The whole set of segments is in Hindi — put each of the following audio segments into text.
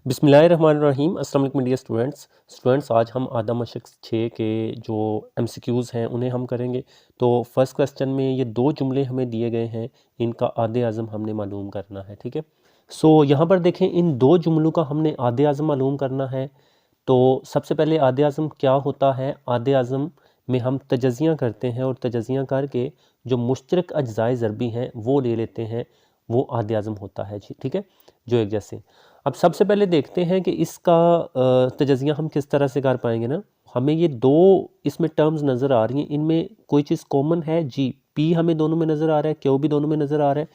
बिस्मिल्लाहिर्रहमानिर्रहीम। अस्सलाम वालेकुम डियर स्टूडेंट्स आज हम आदा मशक 6 के जो एमसीक्यूज़ हैं उन्हें हम करेंगे। तो फर्स्ट क्वेश्चन में ये दो जुमले हमें दिए गए हैं, इनका आदे आज़म हमने मालूम करना है। ठीक है, सो यहाँ पर देखें, इन दो जुमलों का हमने आदे आज़म मालूम करना है। तो सबसे पहले आदे आज़म क्या होता है? आदे आज़म में हम तजज़िया करते हैं और तजज़िया करके जो मुश्तरक अज्ज़ाए ज़रबी हैं वो ले लेते हैं, वो आदे आज़म होता है जी। ठीक है, जो एक जैसे। अब सबसे पहले देखते हैं कि इसका तजज़िया हम किस तरह से कर पाएंगे ना। हमें ये दो इसमें टर्म्स नज़र आ रही हैं, इनमें कोई चीज़ कॉमन है जी। पी हमें दोनों में नज़र आ रहा है, क्यू भी दोनों में नज़र आ रहा है,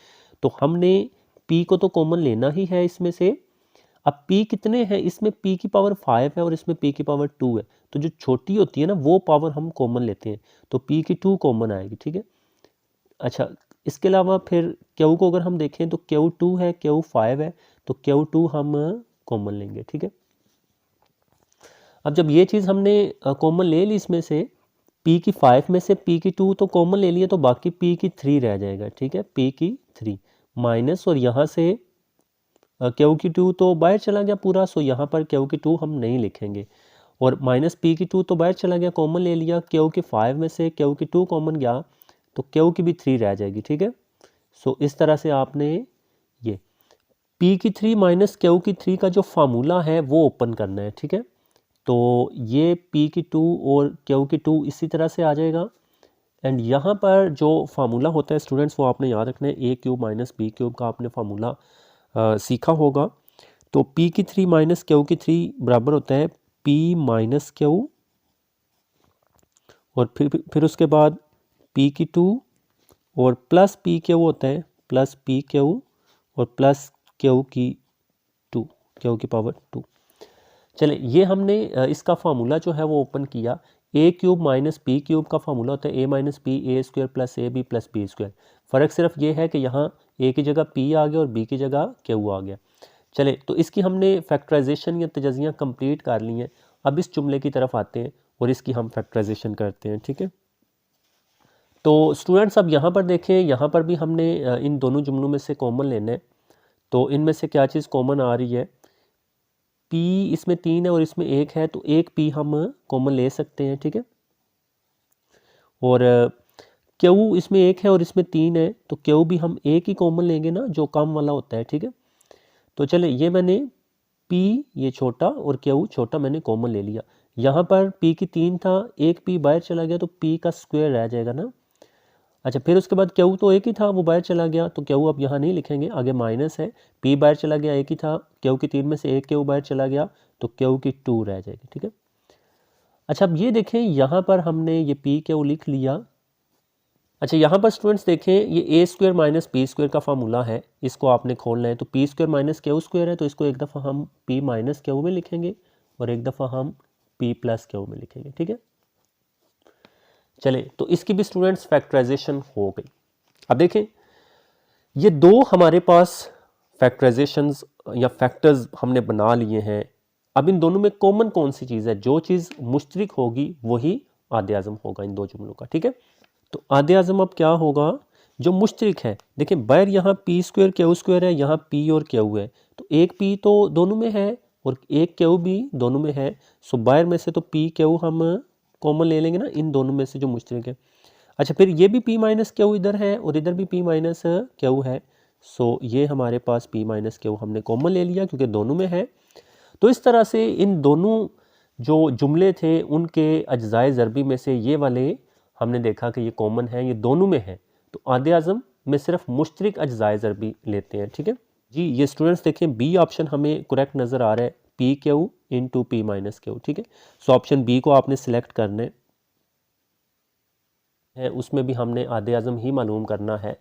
तो हमने पी को तो कॉमन लेना ही है इसमें से। अब p कितने हैं? इसमें p की पावर 5 है और इसमें p की पावर 2 है, तो जो छोटी होती है ना वो पावर हम कॉमन लेते हैं, तो p की 2 कॉमन आएगी। ठीक है, अच्छा, इसके अलावा फिर q को अगर हम देखें तो q2 है, q5 है, तो q2 हम कॉमन लेंगे। ठीक है, अब जब ये चीज़ हमने कॉमन ले ली इसमें से, p की 5 में से p की 2 तो कॉमन ले लिया, तो बाकी p की 3 रह जाएगा। ठीक है, p की 3 माइनस, और यहाँ से क्यू की 2 तो बाहर चला गया पूरा, सो यहाँ पर क्यू की 2 हम नहीं लिखेंगे, और माइनस पी की 2 तो बाहर चला गया, कॉमन ले लिया। क्यू की 5 में से क्यू की 2 कॉमन गया, तो क्यू की भी 3 रह जाएगी। ठीक है, सो इस तरह से आपने ये पी की 3 माइनस क्यू की 3 का जो फार्मूला है वो ओपन करना है। ठीक है, तो ये पी की 2 और क्यू की 2 इसी तरह से आ जाएगा, एंड यहाँ पर जो फार्मूला होता है स्टूडेंट्स वो आपने याद रखना है, ए क्यूब माइनस बी क्यूब का आपने फार्मूला सीखा होगा। तो p की 3 माइनस क्यू की 3 बराबर होता है p माइनस क्यू, और फिर उसके बाद p की 2 और प्लस p क्यू होता है प्लस p क्यू, और प्लस क्यू की 2, क्यू की पावर 2। चले, ये हमने इसका फार्मूला जो है वो ओपन किया। A cube minus P cube का फार्मूला होता है A minus P A square plus A B plus B square. फ़र्क सिर्फ ये है कि यहाँ ए की जगह p आ गया और b की जगह क्यू आ गया। चले, तो इसकी हमने फैक्टराइजेशन या तजज़िया कंप्लीट कर ली है। अब इस जुमले की तरफ आते हैं और इसकी हम फैक्टराइजेशन करते हैं। ठीक है, तो स्टूडेंट्स अब यहाँ पर देखें, यहाँ पर भी हमने इन दोनों जुमलों में से कॉमन लेना है। तो इनमें से क्या चीज़ कॉमन आ रही है? p इसमें 3 है और इसमें 1 है, तो एक p हम कॉमन ले सकते हैं। ठीक है, और क्यू इसमें 1 है और इसमें 3 है, तो क्यू भी हम एक ही कॉमन लेंगे ना, जो कम वाला होता है। ठीक है, तो चले, ये मैंने p ये छोटा और क्यू छोटा मैंने कॉमन ले लिया। यहाँ पर p की 3 था, एक p बाहर चला गया, तो p का स्क्वायर रह जाएगा ना। अच्छा, फिर उसके बाद क्यू तो एक ही था, वो बाहर चला गया, तो क्यू अब यहाँ नहीं लिखेंगे, आगे माइनस है। p बाहर चला गया, एक ही था, क्यू की 3 में से एक क्यू बाहर चला गया, तो क्यू की 2 रह जाएगी। ठीक है, अच्छा, अब ये देखें, यहाँ पर हमने ये p क्यू लिख लिया। अच्छा, यहाँ पर स्टूडेंट्स देखें, ये ए स्क्वायर माइनस पी स्क्वायर का फार्मूला है, इसको आपने खोलना है। तो P square minus Q square है, तो इसको एक दफ़ा हम पी माइनस क्यू में लिखेंगे और एक दफ़ा हम पी प्लस क्यू में लिखेंगे। ठीक है, चले, तो इसकी भी स्टूडेंट्स फैक्टराइजेशन हो गई। अब देखें, ये दो हमारे पास फैक्टराइजेशंस या फैक्टर्स हमने बना लिए हैं। अब इन दोनों में कॉमन कौन सी चीज़ है? जो चीज़ मुश्तरक होगी वही आदे आज़म होगा इन दो जुमलों का। ठीक है, तो आदे आज़म अब क्या होगा? जो मुश्तरक है, देखें बाहर यहाँ पी स्क्वायर क्यू स्क्वायर है, यहाँ पी और क्यू है, तो एक पी तो दोनों में है और एक क्यू भी दोनों में है। सो बाहर में से तो पी क्यू हम कॉमन ले लेंगे ना, इन दोनों में से जो मुश्तरक है। अच्छा, फिर ये भी पी माइनस क्यू इधर है और इधर भी पी माइनस क्यू है। सो ये हमारे पास पी माइनस क्यू हमने कॉमन ले लिया क्योंकि दोनों में है। तो इस तरह से इन दोनों जो जुमले थे उनके अज्ज़ाए ज़रबी में से ये वाले हमने देखा कि ये कॉमन है, ये दोनों में है। तो आदे आज़म में सिर्फ मुश्तरक अज्ज़ाए ज़रबी लेते हैं। ठीक है जी, ये स्टूडेंट्स देखें, बी ऑप्शन हमें करेक्ट नज़र आ रहा है, P Q into P minus Q. ठीक है, सो ऑप्शन बी को आपने सिलेक्ट करना है, उसमें भी हमने आदे आज़म ही मालूम करना है।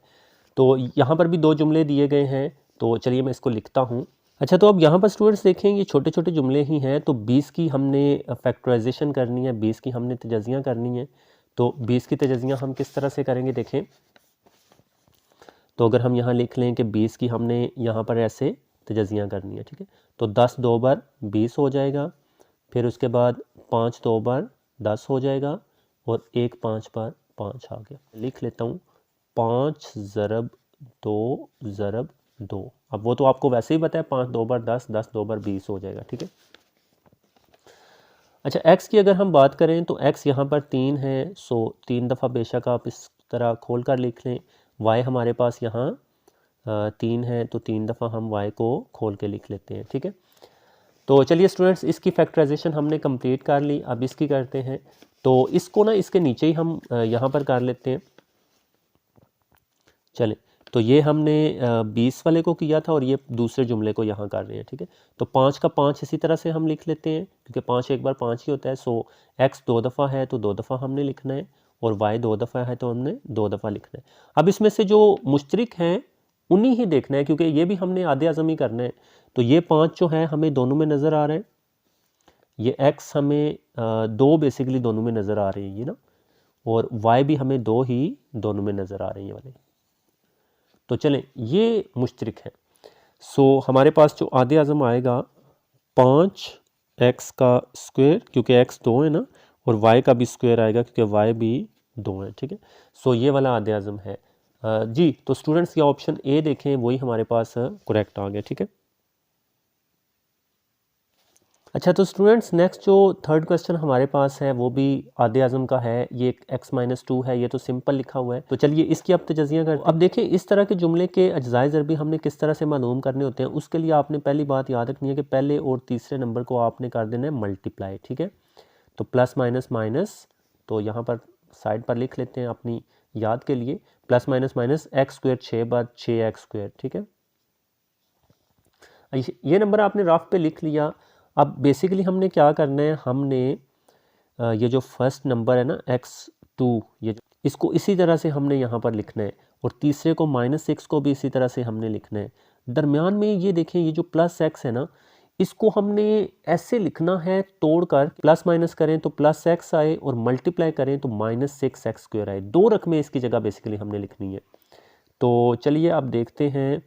तो यहाँ पर भी दो जुमले दिए गए हैं, तो चलिए मैं इसको लिखता हूँ। अच्छा, तो अब यहाँ पर स्टूडेंट्स देखें, ये छोटे छोटे जुमले ही हैं, तो 20 की हमने फैक्टराइजेशन करनी है, 20 की हमने तजज़िया करनी है। तो 20 की तजज़िया हम किस तरह से करेंगे देखें, तो अगर हम यहाँ लिख लें कि 20 की हमने यहाँ पर ऐसे तजज़िया करनी है। ठीक है, तो 10 दो बार 20 हो जाएगा, फिर उसके बाद 5 दो बार 10 हो जाएगा, और 1 5 बार 5 आ गया। लिख लेता हूँ, 5 ज़रब 2 ज़रब 2। अब वो तो आपको वैसे ही पता है, 5 2 बार 10, 10 2 बार 20 हो जाएगा, ठीक है। अच्छा x की अगर हम बात करें तो x यहाँ पर 3 है, सो 3 दफ़ा बेशक आप इस तरह खोल कर लिख लें। y हमारे पास यहाँ 3 है, तो 3 दफ़ा हम y को खोल के लिख लेते हैं, ठीक है। तो चलिए स्टूडेंट्स, इसकी फैक्टराइजेशन हमने कंप्लीट कर ली, अब इसकी करते हैं। तो इसको ना इसके नीचे ही हम यहाँ पर कर लेते हैं। चलें, तो ये हमने 20 वाले को किया था और ये दूसरे जुमले को यहाँ कर रहे हैं, ठीक है। तो 5 का 5 इसी तरह से हम लिख लेते हैं, क्योंकि 5 एक बार 5 ही होता है। सो x 2 दफ़ा है तो 2 दफ़ा हमने लिखना है, और y 2 दफ़ा है तो हमने 2 दफ़ा लिखना है। अब इसमें से जो मुश्तरिक हैं उन्हीं ही देखना है, क्योंकि ये भी हमने आधे आज़म ही करना है। तो ये 5 जो है हमें दोनों में नज़र आ रहे हैं, ये x हमें 2 बेसिकली दोनों में नज़र आ रही है ये ना, और y भी हमें 2 ही दोनों में नज़र आ रही है वाले। तो चलें, ये मुश्तरिक है। सो हमारे पास जो आधे आज़म आएगा 5x का स्क्वायर, क्योंकि x 2 है ना, और y का भी स्क्वायर आएगा क्योंकि y भी 2 है, ठीक है। सो ये वाला आधे आज़म है। जी, तो स्टूडेंट्स ये ऑप्शन ए देखें, वही हमारे पास करेक्ट आ गया, ठीक है। अच्छा, तो स्टूडेंट्स नेक्स्ट जो थर्ड क्वेश्चन हमारे पास है वो भी आधे आज़म का है। ये x-2 है, ये तो सिंपल लिखा हुआ है। तो चलिए इसकी अब तजज़िया करते हैं। अब देखिए, इस तरह के जुमले के अज्ज़ाए ज़रबी हमने किस तरह से मालूम करने होते हैं। उसके लिए आपने पहली बात याद रखनी है कि पहले और तीसरे नंबर को आपने कर देना है मल्टीप्लाई, ठीक है। तो प्लस माइनस माइनस, तो यहाँ पर साइड पर लिख लेते हैं अपनी याद के लिए, plus minus minus x square 6 बार 6x², ठीक है। ये नंबर आपने रफ पे लिख लिया। अब बेसिकली हमने क्या करना है, हमने ये जो फर्स्ट नंबर है ना x2, ये इसको इसी तरह से हमने यहाँ पर लिखना है, और तीसरे को -6 को भी इसी तरह से हमने लिखना है। दरमियान में ये देखें, ये जो प्लस x है ना, इसको हमने ऐसे लिखना है तोड़कर, प्लस माइनस करें तो प्लस x आए और मल्टीप्लाई करें तो -6x² आए। दो रकमें इसकी जगह बेसिकली हमने लिखनी है। तो चलिए अब देखते हैं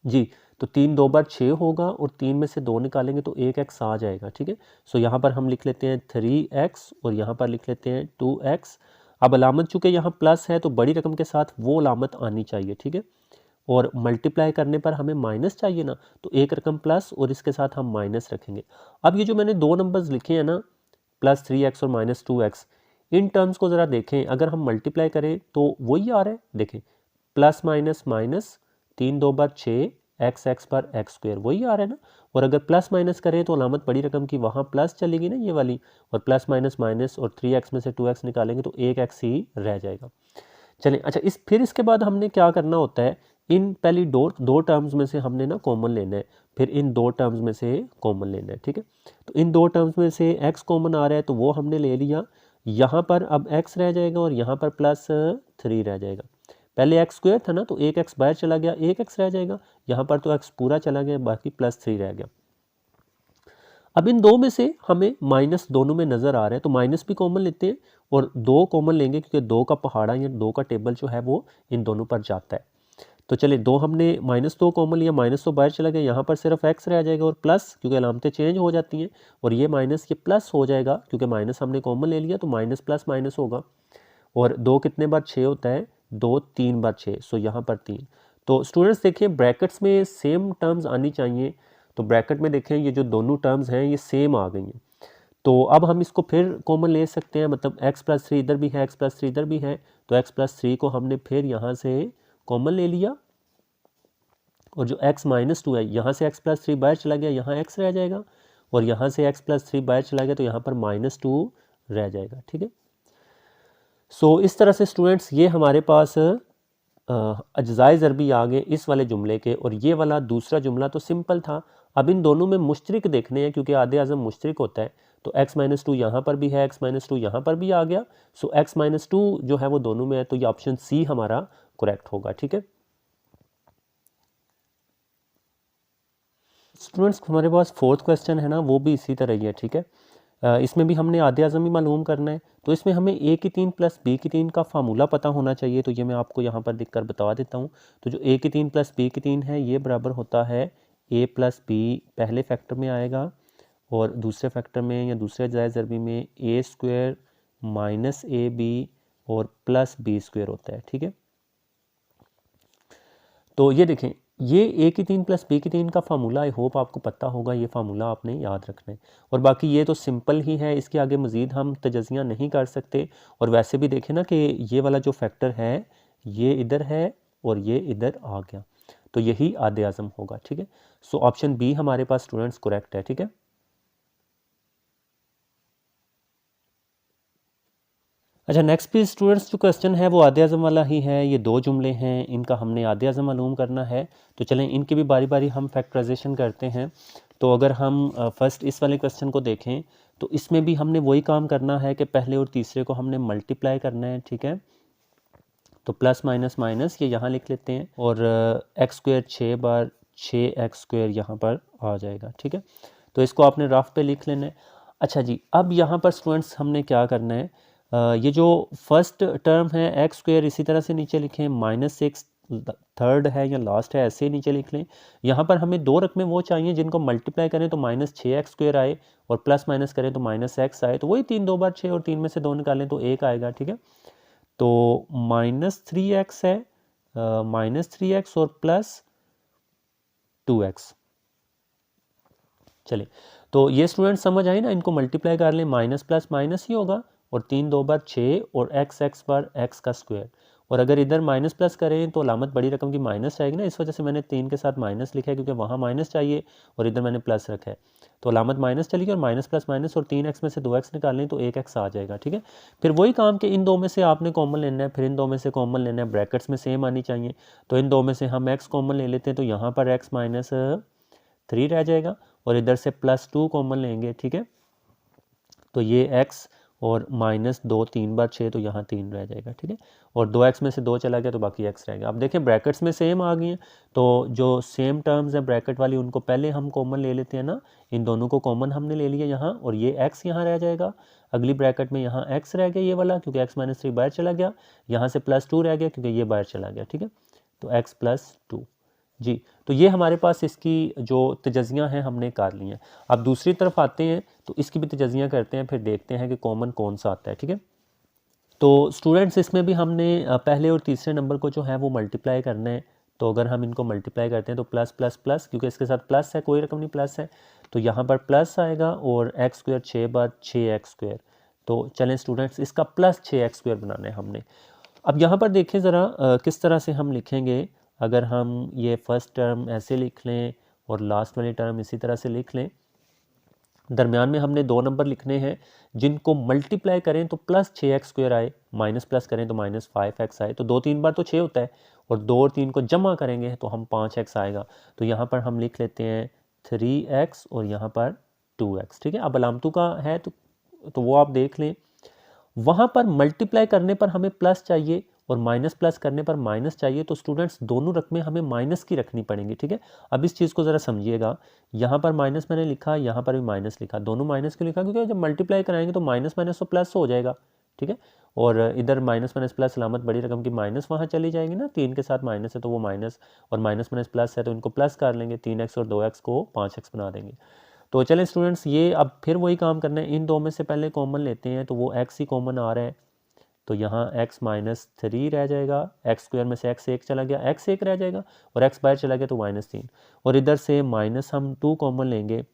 जी। तो 3 2 बार 6 होगा, और 3 में से 2 निकालेंगे तो 1x आ जाएगा, ठीक है। सो यहाँ पर हम लिख लेते हैं 3x, और यहाँ पर लिख लेते हैं 2x। अब अलामत चूँकि यहाँ प्लस है तो बड़ी रकम के साथ वो अलामत आनी चाहिए, ठीक है। और मल्टीप्लाई करने पर हमें माइनस चाहिए ना, तो एक रकम प्लस और इसके साथ हम माइनस रखेंगे। अब ये जो मैंने दो नंबर्स लिखे हैं ना, +3x और -2x, इन टर्म्स को ज़रा देखें। अगर हम मल्टीप्लाई करें तो वही आ रहा है, देखें, प्लस माइनस माइनस, 3 2 बार 6, x पर x², वही आ रहा है ना। और अगर प्लस माइनस करें तो अलामत बड़ी रकम की वहाँ प्लस चलेगी ना, ये वाली, और प्लस माइनस माइनस, और 3x में से 2x निकालेंगे तो 1x ही रह जाएगा। चलें, अच्छा, फिर इसके बाद हमने क्या करना होता है, इन पहली दो टर्म्स में से हमने ना कॉमन लेना है, फिर इन दो टर्म्स में से कॉमन लेना है, ठीक है। तो इन दो टर्म्स में से x कॉमन आ रहा है तो वो हमने ले लिया। यहाँ पर अब x रह जाएगा और यहाँ पर +3 रह जाएगा। पहले x² था ना, तो 1x बाहर चला गया, 1x रह जाएगा। यहाँ पर तो x पूरा चला गया, बाकी +3 रह गया। अब इन दो में से हमें माइनस दोनों में नज़र आ रहा है, तो माइनस भी कॉमन लेते हैं और 2 कॉमन लेंगे, क्योंकि 2 का पहाड़ा या 2 का टेबल जो है वो इन दोनों पर जाता है। तो चलिए, 2 हमने -2 कॉमन लिया, माइनस तो बाहर चला गया, यहाँ पर सिर्फ x रह जाएगा, और प्लस, क्योंकि अलामतें चेंज हो जाती हैं, और ये माइनस ये प्लस हो जाएगा, क्योंकि माइनस हमने कॉमन ले लिया, तो माइनस प्लस माइनस होगा। और 2 कितने बार 6 होता है, 2 3 बार 6, सो यहाँ पर 3। तो स्टूडेंट्स देखिए, ब्रैकेट्स में सेम टर्म्स आनी चाहिए। तो ब्रैकेट में देखें, ये जो दोनों टर्म्स हैं ये सेम आ गई हैं। तो अब हम इसको फिर कॉमन ले सकते हैं, मतलब x+3 इधर भी है, x+3 इधर भी है, तो x+3 को हमने फिर यहाँ से कॉमन ले लिया, और जो x-2 है, यहाँ से x+3 बाहर चला गया, यहाँ x रह जाएगा, और यहाँ से x+3 बाहर चला गया तो यहाँ पर -2 रह जाएगा, ठीक है। सो इस तरह से स्टूडेंट्स ये हमारे पास अज्जाए ज़रबी आ गए इस वाले जुमले के, और ये वाला दूसरा जुमला तो सिंपल था। अब इन दोनों में मुश्तरिक देखने हैं, क्योंकि आधे आज़म मुश्तरिक होता है। तो x-2 यहाँ पर भी है, x-2 यहाँ पर भी आ गया। सो x-2 जो है वो दोनों में है, तो ये ऑप्शन सी हमारा करेक्ट होगा, ठीक है। स्टूडेंट्स हमारे पास फोर्थ क्वेश्चन है ना, वो भी इसी तरह ही है, ठीक है। इसमें भी हमने आधे आज़म ही मालूम करना है। तो इसमें हमें a की 3 प्लस b की 3 का फार्मूला पता होना चाहिए। तो ये मैं आपको यहाँ पर लिख कर बता देता हूँ। तो जो a की 3 प्लस b की 3 है, ये बराबर होता है a प्लस b, पहले फैक्टर में आएगा, और दूसरे फैक्टर में या दूसरे अज्जाए ज़रबी में a² माइनस ab और प्लस b² होता है, ठीक है। तो ये देखें, ये ए की 3 प्लस बी की 3 का फार्मूला आई होप आपको पता होगा, ये फार्मूला आपने याद रखना है। और बाकी ये तो सिंपल ही है, इसके आगे मज़ीद हम तजज़िया नहीं कर सकते। और वैसे भी देखें ना कि ये वाला जो फैक्टर है ये इधर है और ये इधर आ गया, तो यही आदे आज़म होगा। ठीक है, सो ऑप्शन बी हमारे पास स्टूडेंट्स करेक्ट है। ठीक है, अच्छा नेक्स्ट भी स्टूडेंट्स जो क्वेश्चन है वो आदे आज़म वाला ही है। ये दो जुमले हैं, इनका हमने आदे आज़म मालूम करना है। तो चलें इनकी भी बारी बारी हम फैक्टराइजेशन करते हैं। तो अगर हम फर्स्ट इस वाले क्वेश्चन को देखें तो इसमें भी हमने वही काम करना है कि पहले और तीसरे को हमने मल्टीप्लाई करना है। ठीक है, तो प्लस माइनस माइनस ये यहाँ लिख लेते हैं और एक्स स्क्वायर 6 बार 6x स्क्वायर यहाँ पर आ जाएगा। ठीक है, तो इसको आपने रफ पे लिख लेना है। अच्छा जी, अब यहाँ पर स्टूडेंट्स हमने क्या करना है, ये जो फर्स्ट टर्म है एक्स स्क्वायर इसी तरह से नीचे लिखें, -6 थर्ड है या लास्ट है ऐसे ही नीचे लिख लें। यहाँ पर हमें दो रकमें वो चाहिए जिनको मल्टीप्लाई करें तो -6x स्क्वायर आए और प्लस माइनस करें तो -x आए। तो वही 3 2 बार 6 और 3 में से 2 निकालें तो 1 आएगा। ठीक है, तो -3x है, -3x और +2x। चलिए, तो ये स्टूडेंट समझ आए ना, इनको मल्टीप्लाई कर लें, माइनस प्लस माइनस ही होगा और 3 2 बार 6 और x बार x का स्क्वायर। और अगर इधर माइनस प्लस करें तो अलामत बड़ी रकम की माइनस आएगी ना, इस वजह से मैंने 3 के साथ माइनस लिखा है क्योंकि वहाँ माइनस चाहिए और इधर मैंने प्लस रखा है। तो अलामत माइनस चलेगी और माइनस प्लस माइनस और 3x में से 2x निकाल लें तो 1x आ जाएगा। ठीक है, फिर वही काम कि इन दो में से आपने कॉमन लेना है, फिर इन दो में से कॉमन लेना है, ब्रैकेट्स में सेम आनी चाहिए। तो इन दो में से हम x कॉमन ले लेते हैं तो यहाँ पर x -3 रह जाएगा और इधर से +2 कॉमन लेंगे। ठीक है, तो ये x और -2 3 बार 6 तो यहाँ 3 रह जाएगा। ठीक है, और 2x में से 2 चला गया तो बाकी x रह गया। अब देखें ब्रैकेट्स में सेम आ गई हैं, तो जो सेम टर्म्स हैं ब्रैकेट वाली उनको पहले हम कॉमन ले लेते हैं ना, इन दोनों को कॉमन हमने ले लिया यहाँ और ये x यहाँ रह जाएगा। अगली ब्रैकेट में यहाँ x रह गया ये वाला क्योंकि x -3 बाहर चला गया, यहाँ से +2 रह गया क्योंकि ये बाहर चला गया। ठीक है, तो x +2 जी। तो ये हमारे पास इसकी जो तजज़ियाँ हैं हमने कर ली हैं। अब दूसरी तरफ आते हैं तो इसकी भी तजज़ियाँ करते हैं, फिर देखते हैं कि कॉमन कौन सा आता है। ठीक है, तो स्टूडेंट्स इसमें भी हमने पहले और तीसरे नंबर को जो है वो मल्टीप्लाई करना है। तो अगर हम इनको मल्टीप्लाई करते हैं तो प्लस प्लस प्लस, क्योंकि इसके साथ प्लस है, कोई रकम नहीं प्लस है, तो यहाँ पर प्लस आएगा और x स्क्वायर 6 बार 6x स्क्वायर। तो चलें स्टूडेंट्स इसका +6x स्क्वायर बनाना है हमने। अब यहाँ पर देखें ज़रा किस तरह से हम लिखेंगे। अगर हम ये फर्स्ट टर्म ऐसे लिख लें और लास्ट वाली टर्म इसी तरह से लिख लें, दरमियान में हमने 2 नंबर लिखने हैं जिनको मल्टीप्लाई करें तो +6x स्क्वायर आए, माइनस प्लस करें तो -5x आए। तो 2 3 बार तो 6 होता है और 2 और 3 को जमा करेंगे तो हम 5x आएगा। तो यहाँ पर हम लिख लेते हैं 3x और यहाँ पर 2x। ठीक है, अब अलामतों का है तो वो आप देख लें। वहाँ पर मल्टीप्लाई करने पर हमें प्लस चाहिए और माइनस प्लस करने पर माइनस चाहिए, तो स्टूडेंट्स दोनों रकमें हमें माइनस की रखनी पड़ेंगी। ठीक है, अब इस चीज़ को ज़रा समझिएगा, यहाँ पर माइनस मैंने लिखा, यहाँ पर भी माइनस लिखा, दोनों माइनस क्यों लिखा, क्योंकि जब मल्टीप्लाई कराएंगे तो माइनस माइनस तो प्लस हो जाएगा। ठीक है, और इधर माइनस माइनस प्लस अलामत बड़ी रकम की माइनस वहाँ चली जाएगी ना, 3 के साथ माइनस है तो वो माइनस, और माइनस माइनस प्लस है तो इनको प्लस कर लेंगे, 3x और 2x को 5x बना देंगे। तो चलें स्टूडेंट्स ये अब फिर वही काम करना है, इन दो में से पहले कॉमन लेते हैं तो वो x ही कॉमन आ रहा है, तो यहाँ x -3 रह जाएगा, x स्क्वायर में से x 1 चला गया, x 1 रह जाएगा और x बाहर चला गया तो -3, और इधर से माइनस हम 2 कॉमन लेंगे।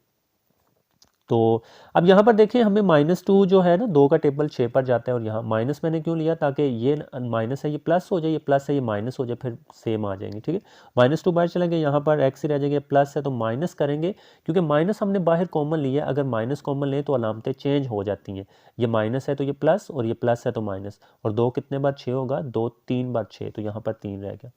तो अब यहाँ पर देखें हमें -2 जो है ना 2 का टेबल 6 पर जाता है और यहाँ माइनस मैंने क्यों लिया, ताकि ये माइनस है ये प्लस हो जाए, ये प्लस है ये माइनस हो जाए, फिर सेम आ जाएंगे। ठीक है, -2 बाहर चला गया, यहाँ पर x ही रह जाएगा, प्लस है तो माइनस करेंगे क्योंकि माइनस हमने बाहर कॉमन लिया, अगर माइनस कॉमन लें तो अलामतें चेंज हो जाती हैं, ये माइनस है तो ये प्लस और ये प्लस है तो माइनस, और 2 कितने बार 6 होगा, 2 3 बार 6, तो यहाँ पर 3 रह गया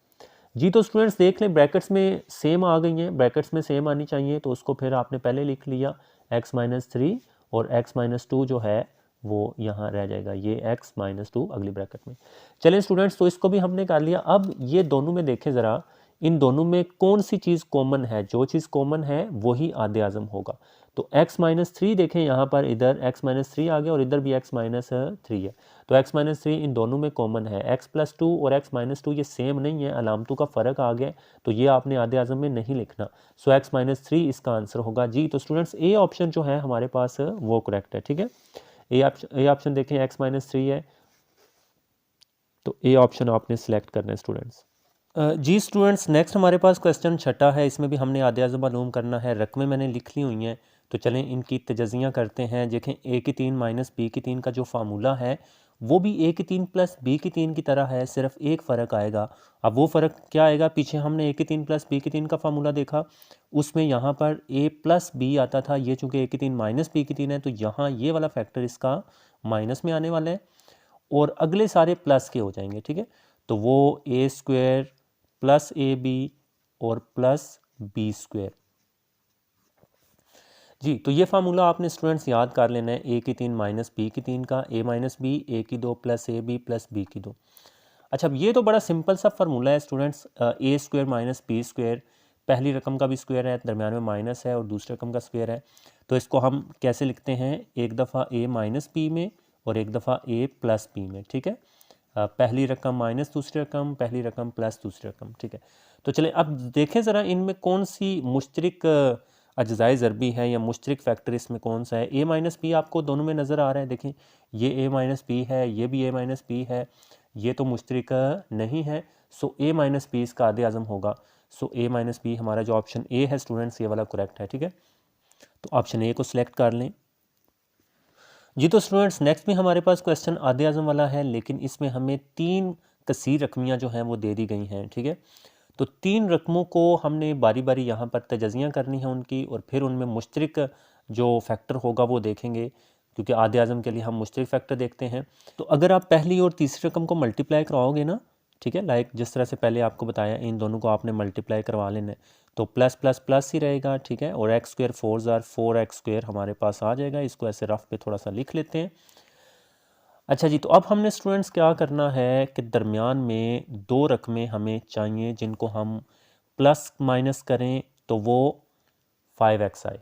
जी। तो स्टूडेंट्स देख लें ब्रैकेट्स में सेम आ गई हैं, ब्रैकेट्स में सेम आनी चाहिए, तो उसको फिर आपने पहले लिख लिया x -3 और x -2 जो है वो यहाँ रह जाएगा, ये x -2 अगली ब्रैकेट में। चलें स्टूडेंट्स, तो इसको भी हमने कर लिया। अब ये दोनों में देखें ज़रा, इन दोनों में कौन सी चीज़ कॉमन है, जो चीज़ कॉमन है वही आदे आज़म होगा। तो x -3 देखें यहाँ पर, इधर x -3 आ गया और इधर भी x -3 है, तो x -3 इन दोनों में कॉमन है। x +2 और x -2 ये सेम नहीं है, अलामतों का फ़र्क आ गया, तो ये आपने आधे आज़म में नहीं लिखना। सो x -3 इसका आंसर होगा जी। तो स्टूडेंट्स ए ऑप्शन जो है हमारे पास वो करेक्ट है। ठीक है, ए ऑप्शन देखें x -3 है, तो ए ऑप्शन आपने सेलेक्ट करना है स्टूडेंट्स। जी स्टूडेंट्स, नेक्स्ट हमारे पास क्वेश्चन छठा है। इसमें भी हमने आधे अज़म मालूम करना है। रकमें मैंने लिख ली हुई हैं, तो चलें इनकी तजज़िया करते हैं। देखें ए की 3 माइनस बी की 3 का जो फार्मूला है वो भी ए की 3 प्लस बी की 3 की तरह है, सिर्फ एक फ़र्क आएगा। अब वो फ़र्क क्या आएगा? पीछे हमने ए की 3 प्लस बी की 3 का फार्मूला देखा, उसमें यहाँ पर ए प्लस बी आता था। ये चूँकि ए की 3 माइनस बी की 3 है, तो यहाँ ये वाला फैक्टर इसका माइनस में आने वाला है और अगले सारे प्लस के हो जाएंगे। ठीक है, तो वो ए स्क्वायर प्लस ए बी और प्लस बी स्क्वायर। जी, तो ये फार्मूला आपने स्टूडेंट्स याद कर लेना है। ए की 3 माइनस बी की 3 का, ए माइनस बी, ए की 2 plus A B plus B की 2। अच्छा, अब ये तो बड़ा सिंपल सा फार्मूला है स्टूडेंट्स। ए स्क्वायर माइनस बी स्क्वायर, पहली रकम का भी स्क्वायर है, दरम्यान में माइनस है और दूसरी रकम का स्क्वायर है। तो इसको हम कैसे लिखते हैं? एक दफ़ा ए माइनस बी में और एक दफ़ा ए प्लस बी में। ठीक है, पहली रकम माइनस दूसरी रकम, पहली रकम प्लस दूसरी रकम। ठीक है, तो चले अब देखें ज़रा इनमें कौन सी मुश्तरक अज्जाए ज़रबी है या मुश्तरक फैक्टर इसमें कौन सा है। ए माइनस बी आपको दोनों में नज़र आ रहा है। देखें, ये ए माइनस बी है, ये भी ए माइनस बी है, ये तो मुश्तरक नहीं है। सो ए माइनस बी इसका आधे आज़म होगा। सो ए माइनस बी हमारा जो ऑप्शन ए है स्टूडेंट्स, ये वाला करेक्ट है। ठीक है, तो ऑप्शन ए को सिलेक्ट कर लें। जी, तो स्टूडेंट्स नेक्स्ट भी हमारे पास क्वेश्चन आधे आज़म वाला है, लेकिन इसमें हमें 3 कसीर रकमियाँ जो हैं वो दे दी गई हैं। ठीक है, तो 3 रकमों को हमने बारी बारी यहाँ पर तजज़िया करनी है उनकी, और फिर उनमें मुश्तरक जो फैक्टर होगा वो देखेंगे, क्योंकि आधे आज़म के लिए हम मुश्तरक फैक्टर देखते हैं। तो अगर आप पहली और तीसरी रकम को मल्टीप्लाई करवाओगे ना, ठीक है, लाइक जिस तरह से पहले आपको बताया, इन दोनों को आपने मल्टीप्लाई करवा लेना है, तो प्लस प्लस प्लस ही रहेगा। ठीक है, और एक्स स्क्वायर 4 एक्स स्क्वायर हमारे पास आ जाएगा। इसको ऐसे रफ पे थोड़ा सा लिख लेते हैं। अच्छा जी, तो अब हमने स्टूडेंट्स क्या करना है कि दरमियान में 2 रकमें हमें चाहिए जिनको हम प्लस माइनस करें तो वो 5x आए,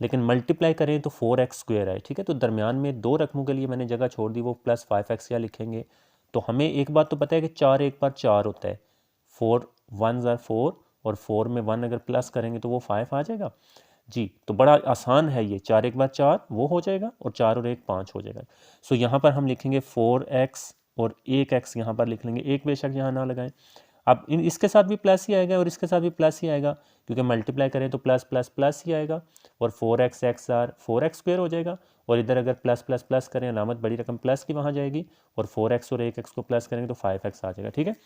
लेकिन मल्टीप्लाई करें तो 4x स्क्वायर आए। ठीक है, तो दरमियान में 2 रकमों के लिए मैंने जगह छोड़ दी, वो प्लस 5x या लिखेंगे। तो हमें एक बात तो पता है कि 4 एक बार 4 होता है, 4 1 ज़ार 4, और 4 में 1 अगर प्लस करेंगे तो वो 5 आ जाएगा। जी, तो बड़ा आसान है ये, 4 एक बार 4 वो हो जाएगा और 4 और 1 5 हो जाएगा। सो यहाँ पर हम लिखेंगे 4x और 1x यहाँ पर लिख लेंगे, एक बेशक यहाँ ना लगाएं। अब इसके साथ भी प्लस ही आएगा और इसके साथ भी प्लस ही आएगा, क्योंकि मल्टीप्लाई करें तो प्लस प्लस प्लस ही आएगा, और 4x x are 4x square हो जाएगा, और इधर अगर प्लस प्लस प्लस करें, अलामत बड़ी रकम प्लस की वहाँ जाएगी, और 4x और 1x को प्लस करेंगे तो 5x आ जाएगा। ठीक है,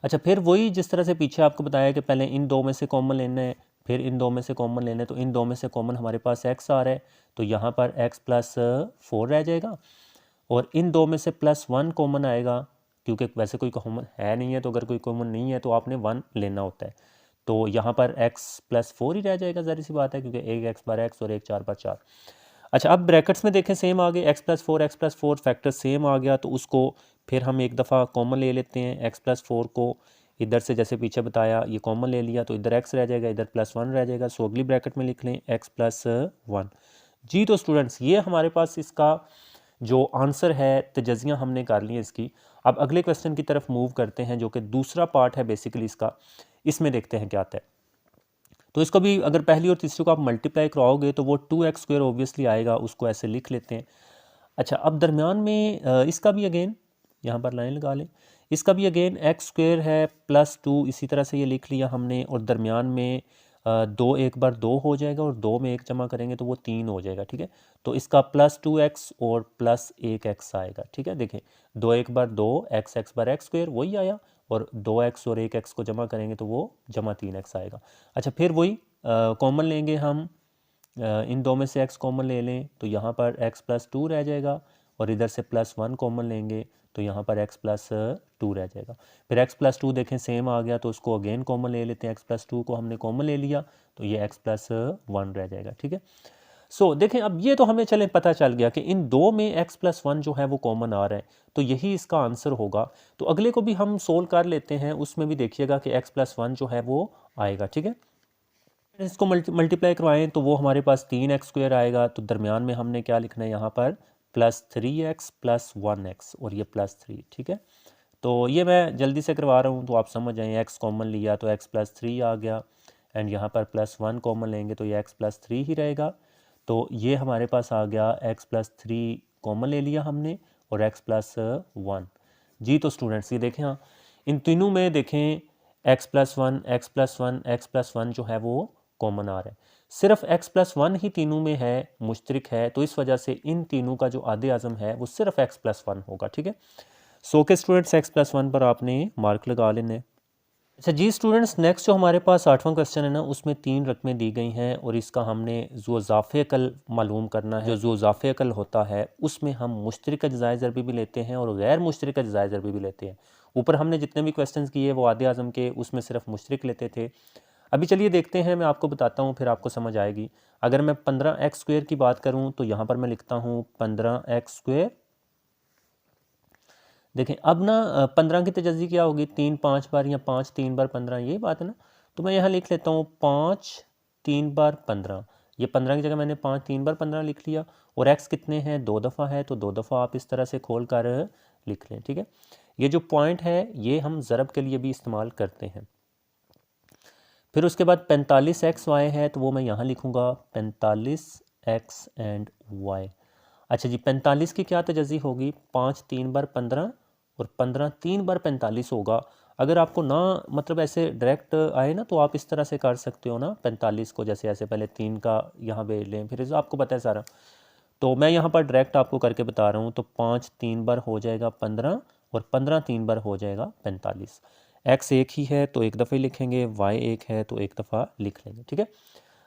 अच्छा, फिर वही जिस तरह से पीछे आपको बताया कि पहले इन दो में से कॉमन लेना है, फिर इन दो में से कॉमन लेना है। तो इन दो में से कॉमन हमारे पास x आ रहा है, तो यहाँ पर x प्लस 4 रह जाएगा, और इन दो में से प्लस 1 कॉमन आएगा, क्योंकि वैसे कोई कॉमन है नहीं है, तो अगर कोई कॉमन नहीं है तो आपने 1 लेना होता है। तो यहाँ पर x प्लस 4 ही रह जाएगा, ज़ाहिर सी बात है, क्योंकि एक x बार x और एक 4 बार 4। अच्छा, अब ब्रैकेट्स में देखें, सेम आ गए, x प्लस 4 फैक्टर सेम आ गया, तो उसको फिर हम एक दफ़ा कॉमन ले लेते हैं। x प्लस 4 को इधर से जैसे पीछे बताया ये कॉमन ले लिया, तो इधर x रह जाएगा, इधर प्लस 1 रह जाएगा। सो अगली ब्रैकेट में लिख लें x प्लस 1। जी, तो स्टूडेंट्स ये हमारे पास इसका जो आंसर है, तजज़िया हमने कर ली है इसकी। अब अगले क्वेश्चन की तरफ मूव करते हैं, जो कि दूसरा पार्ट है बेसिकली इसका। इसमें देखते हैं क्या आता है। तो इसको भी अगर पहली और तीसरी को आप मल्टीप्लाई कराओगे तो वो 2x स्क्वायर ऑब्वियसली आएगा, उसको ऐसे लिख लेते हैं। अच्छा, अब दरमियान में इसका भी अगेन यहाँ पर लाइन लगा लें, इसका भी अगेन x स्क्वायर है प्लस 2, इसी तरह से ये लिख लिया हमने, और दरमियान में 2 एक बार 2 हो जाएगा, और 2 में 1 जमा करेंगे तो वो 3 हो जाएगा। ठीक है, तो इसका प्लस 2x और प्लस 1x आएगा। ठीक है, देखें, 2 एक बार 2, x बार x स्क्वायर वही आया, और 2x और 1x को जमा करेंगे तो वो जमा 3x आएगा। अच्छा, फिर वही कॉमन लेंगे हम, इन दो में से x कॉमन ले लें, तो यहाँ पर x प्लस 2 रह जाएगा, और इधर से प्लस 1 कॉमन लेंगे तो यहाँ पर x प्लस 2 रह जाएगा। फिर x प्लस 2 देखें सेम आ गया, तो उसको अगेन कॉमन ले लेते हैं। x प्लस 2 को हमने कॉमन ले लिया, तो ये x प्लस 1 रह जाएगा। ठीक है, सो देखें, अब ये तो हमें चलें पता चल गया कि इन दो में x प्लस 1 जो है वो कॉमन आ रहा है, तो यही इसका आंसर होगा। तो अगले को भी हम सोल्व कर लेते हैं, उसमें भी देखिएगा कि x प्लस 1 जो है वो आएगा। ठीक है, इसको मल्टीप्लाई करवाएं तो वो हमारे पास 3x स्क्वायर आएगा, तो दरमियान में हमने क्या लिखना है यहाँ पर, प्लस 3x प्लस 1x, और ये प्लस 3। ठीक है, तो ये मैं जल्दी से करवा रहा हूँ तो आप समझ जाएं। x कॉमन लिया तो x प्लस 3 आ गया, एंड यहाँ पर प्लस 1 कॉमन लेंगे तो ये x प्लस 3 ही रहेगा। तो ये हमारे पास आ गया, x प्लस 3 कॉमन ले लिया हमने, और x प्लस 1। जी, तो स्टूडेंट्स ये देखें, हाँ, इन तीनों में देखें x+1 x+1 x+1 जो है वो कॉमन आ रहा है, सिर्फ x+1 ही तीनों में है, मुश्तरक है, तो इस वजह से इन तीनों का जो आधे आज़म है वो सिर्फ x+1 होगा। ठीक है, सो के स्टूडेंट्स x+1 पर आपने मार्क लगा लेने। अच्छा जी स्टूडेंट्स, नेक्स्ट जो हमारे पास 8वां क्वेश्चन है ना, उसमें 3 रकमें दी गई हैं और इसका हमने ज़ुज़ाफ़े अकल मालूम करना है। जो ज़ुज़ाफ़े अकल होता है उसमें हम मुश्तरक अज्ज़ाए ज़रबी भी लेते हैं और गैर मुश्तरक अज्ज़ाए ज़रबी भी लेते हैं। ऊपर हमने जितने भी क्वेश्चंस किए वो आधे आज़म के, उसमें सिर्फ मुश्तरक लेते थे। अभी चलिए देखते हैं, मैं आपको बताता हूँ फिर आपको समझ आएगी। अगर मैं 15x² की बात करूँ तो यहाँ पर मैं लिखता हूँ 15x²। देखें अब ना 15 की तजज़ी क्या होगी, 3 5 बार या 5 3 बार 15, यही बात है ना। तो मैं यहाँ लिख लेता हूँ 5 3 बार 15, ये 15 की जगह मैंने 5 3 बार 15 लिख लिया। और x कितने हैं, 2 दफ़ा है, तो 2 दफ़ा आप इस तरह से खोल कर लिख लें। ठीक है, ये जो पॉइंट है ये हम ज़रब के लिए भी इस्तेमाल करते हैं। फिर उसके बाद 45xy है, तो वो मैं यहाँ लिखूँगा 45x एंड y। अच्छा जी, 45 की क्या तजज़ी होगी, 5 3 बार 15 और 15 3 बार 45 होगा। अगर आपको ना मतलब ऐसे डायरेक्ट आए ना तो आप इस तरह से कर सकते हो ना, 45 को जैसे ऐसे पहले 3 का यहाँ पे लें, फिर आपको पता है सारा। तो मैं यहाँ पर डायरेक्ट आपको करके बता रहा हूँ। तो 5 3 बार हो जाएगा 15 और 15 3 बार हो जाएगा 45। x एक ही है तो एक दफ़ा ही लिखेंगे, y एक है तो एक दफ़ा लिख लेंगे। ठीक है,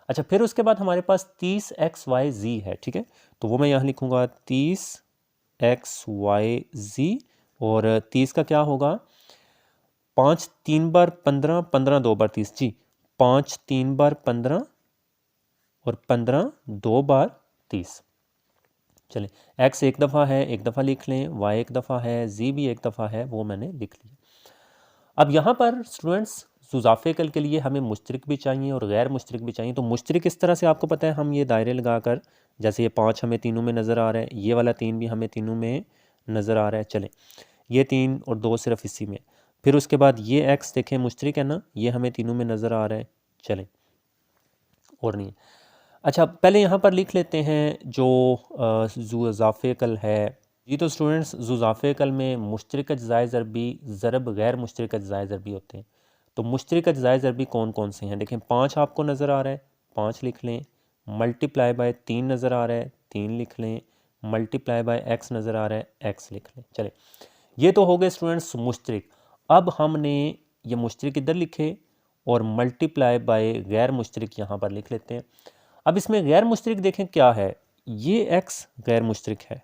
अच्छा फिर उसके बाद हमारे पास 30xyz है। ठीक है, तो वो मैं यहाँ लिखूँगा 30xyz और 30 का क्या होगा, 5 3 बार 15 15 2 बार 30 जी, 5 3 बार 15 और 15 2 बार 30। चलें, x एक दफ़ा है एक दफ़ा लिख लें, y एक दफ़ा है, z भी एक दफ़ा है, वो मैंने लिख लिया। अब यहाँ पर स्टूडेंट्स ज़ुज़ाफ़े अकल के लिए हमें मुश्तरक भी चाहिए और गैर मुश्तरक भी चाहिए। तो मुश्तरक इस तरह से आपको पता है, हम ये दायरे लगाकर, जैसे ये 5 हमें तीनों में नज़र आ रहा है, ये वाला 3 भी हमें तीनों में नज़र आ रहा है। चलें, ये 3 और 2 सिर्फ इसी में। फिर उसके बाद ये x देखें मुश्तरक है ना, ये हमें तीनों में नज़र आ रहा है। चलें, और नहीं, अच्छा पहले यहाँ पर लिख लेते हैं जो ज़ुज़ाफ़े अकल है जी। तो स्टूडेंट्स ज़ुज़ाफ़े अकल में मुश्तरक अज्ज़ाए ज़रबी ज़रब गैर मुश्तरक अज्ज़ाए ज़रबी होते हैं। तो मुश्तरक अज्ज़ाए ज़रबी कौन कौन से हैं, देखें 5 आपको नज़र आ रहा है, 5 लिख लें, मल्टीप्लाई बाय 3 नज़र आ रहा है, 3 लिख लें, मल्टीप्लाई बाय x नज़र आ रहा है, x लिख लें। चले, ये तो हो गए स्टूडेंट्स मुश्तरक। अब हमने ये मुश्तरक इधर लिखे और मल्टीप्लाई बाय गैर मुश्तरक यहाँ पर लिख लेते हैं। अब इसमें गैर मुश्तरक देखें क्या है, ये x गैर मुश्तरक है।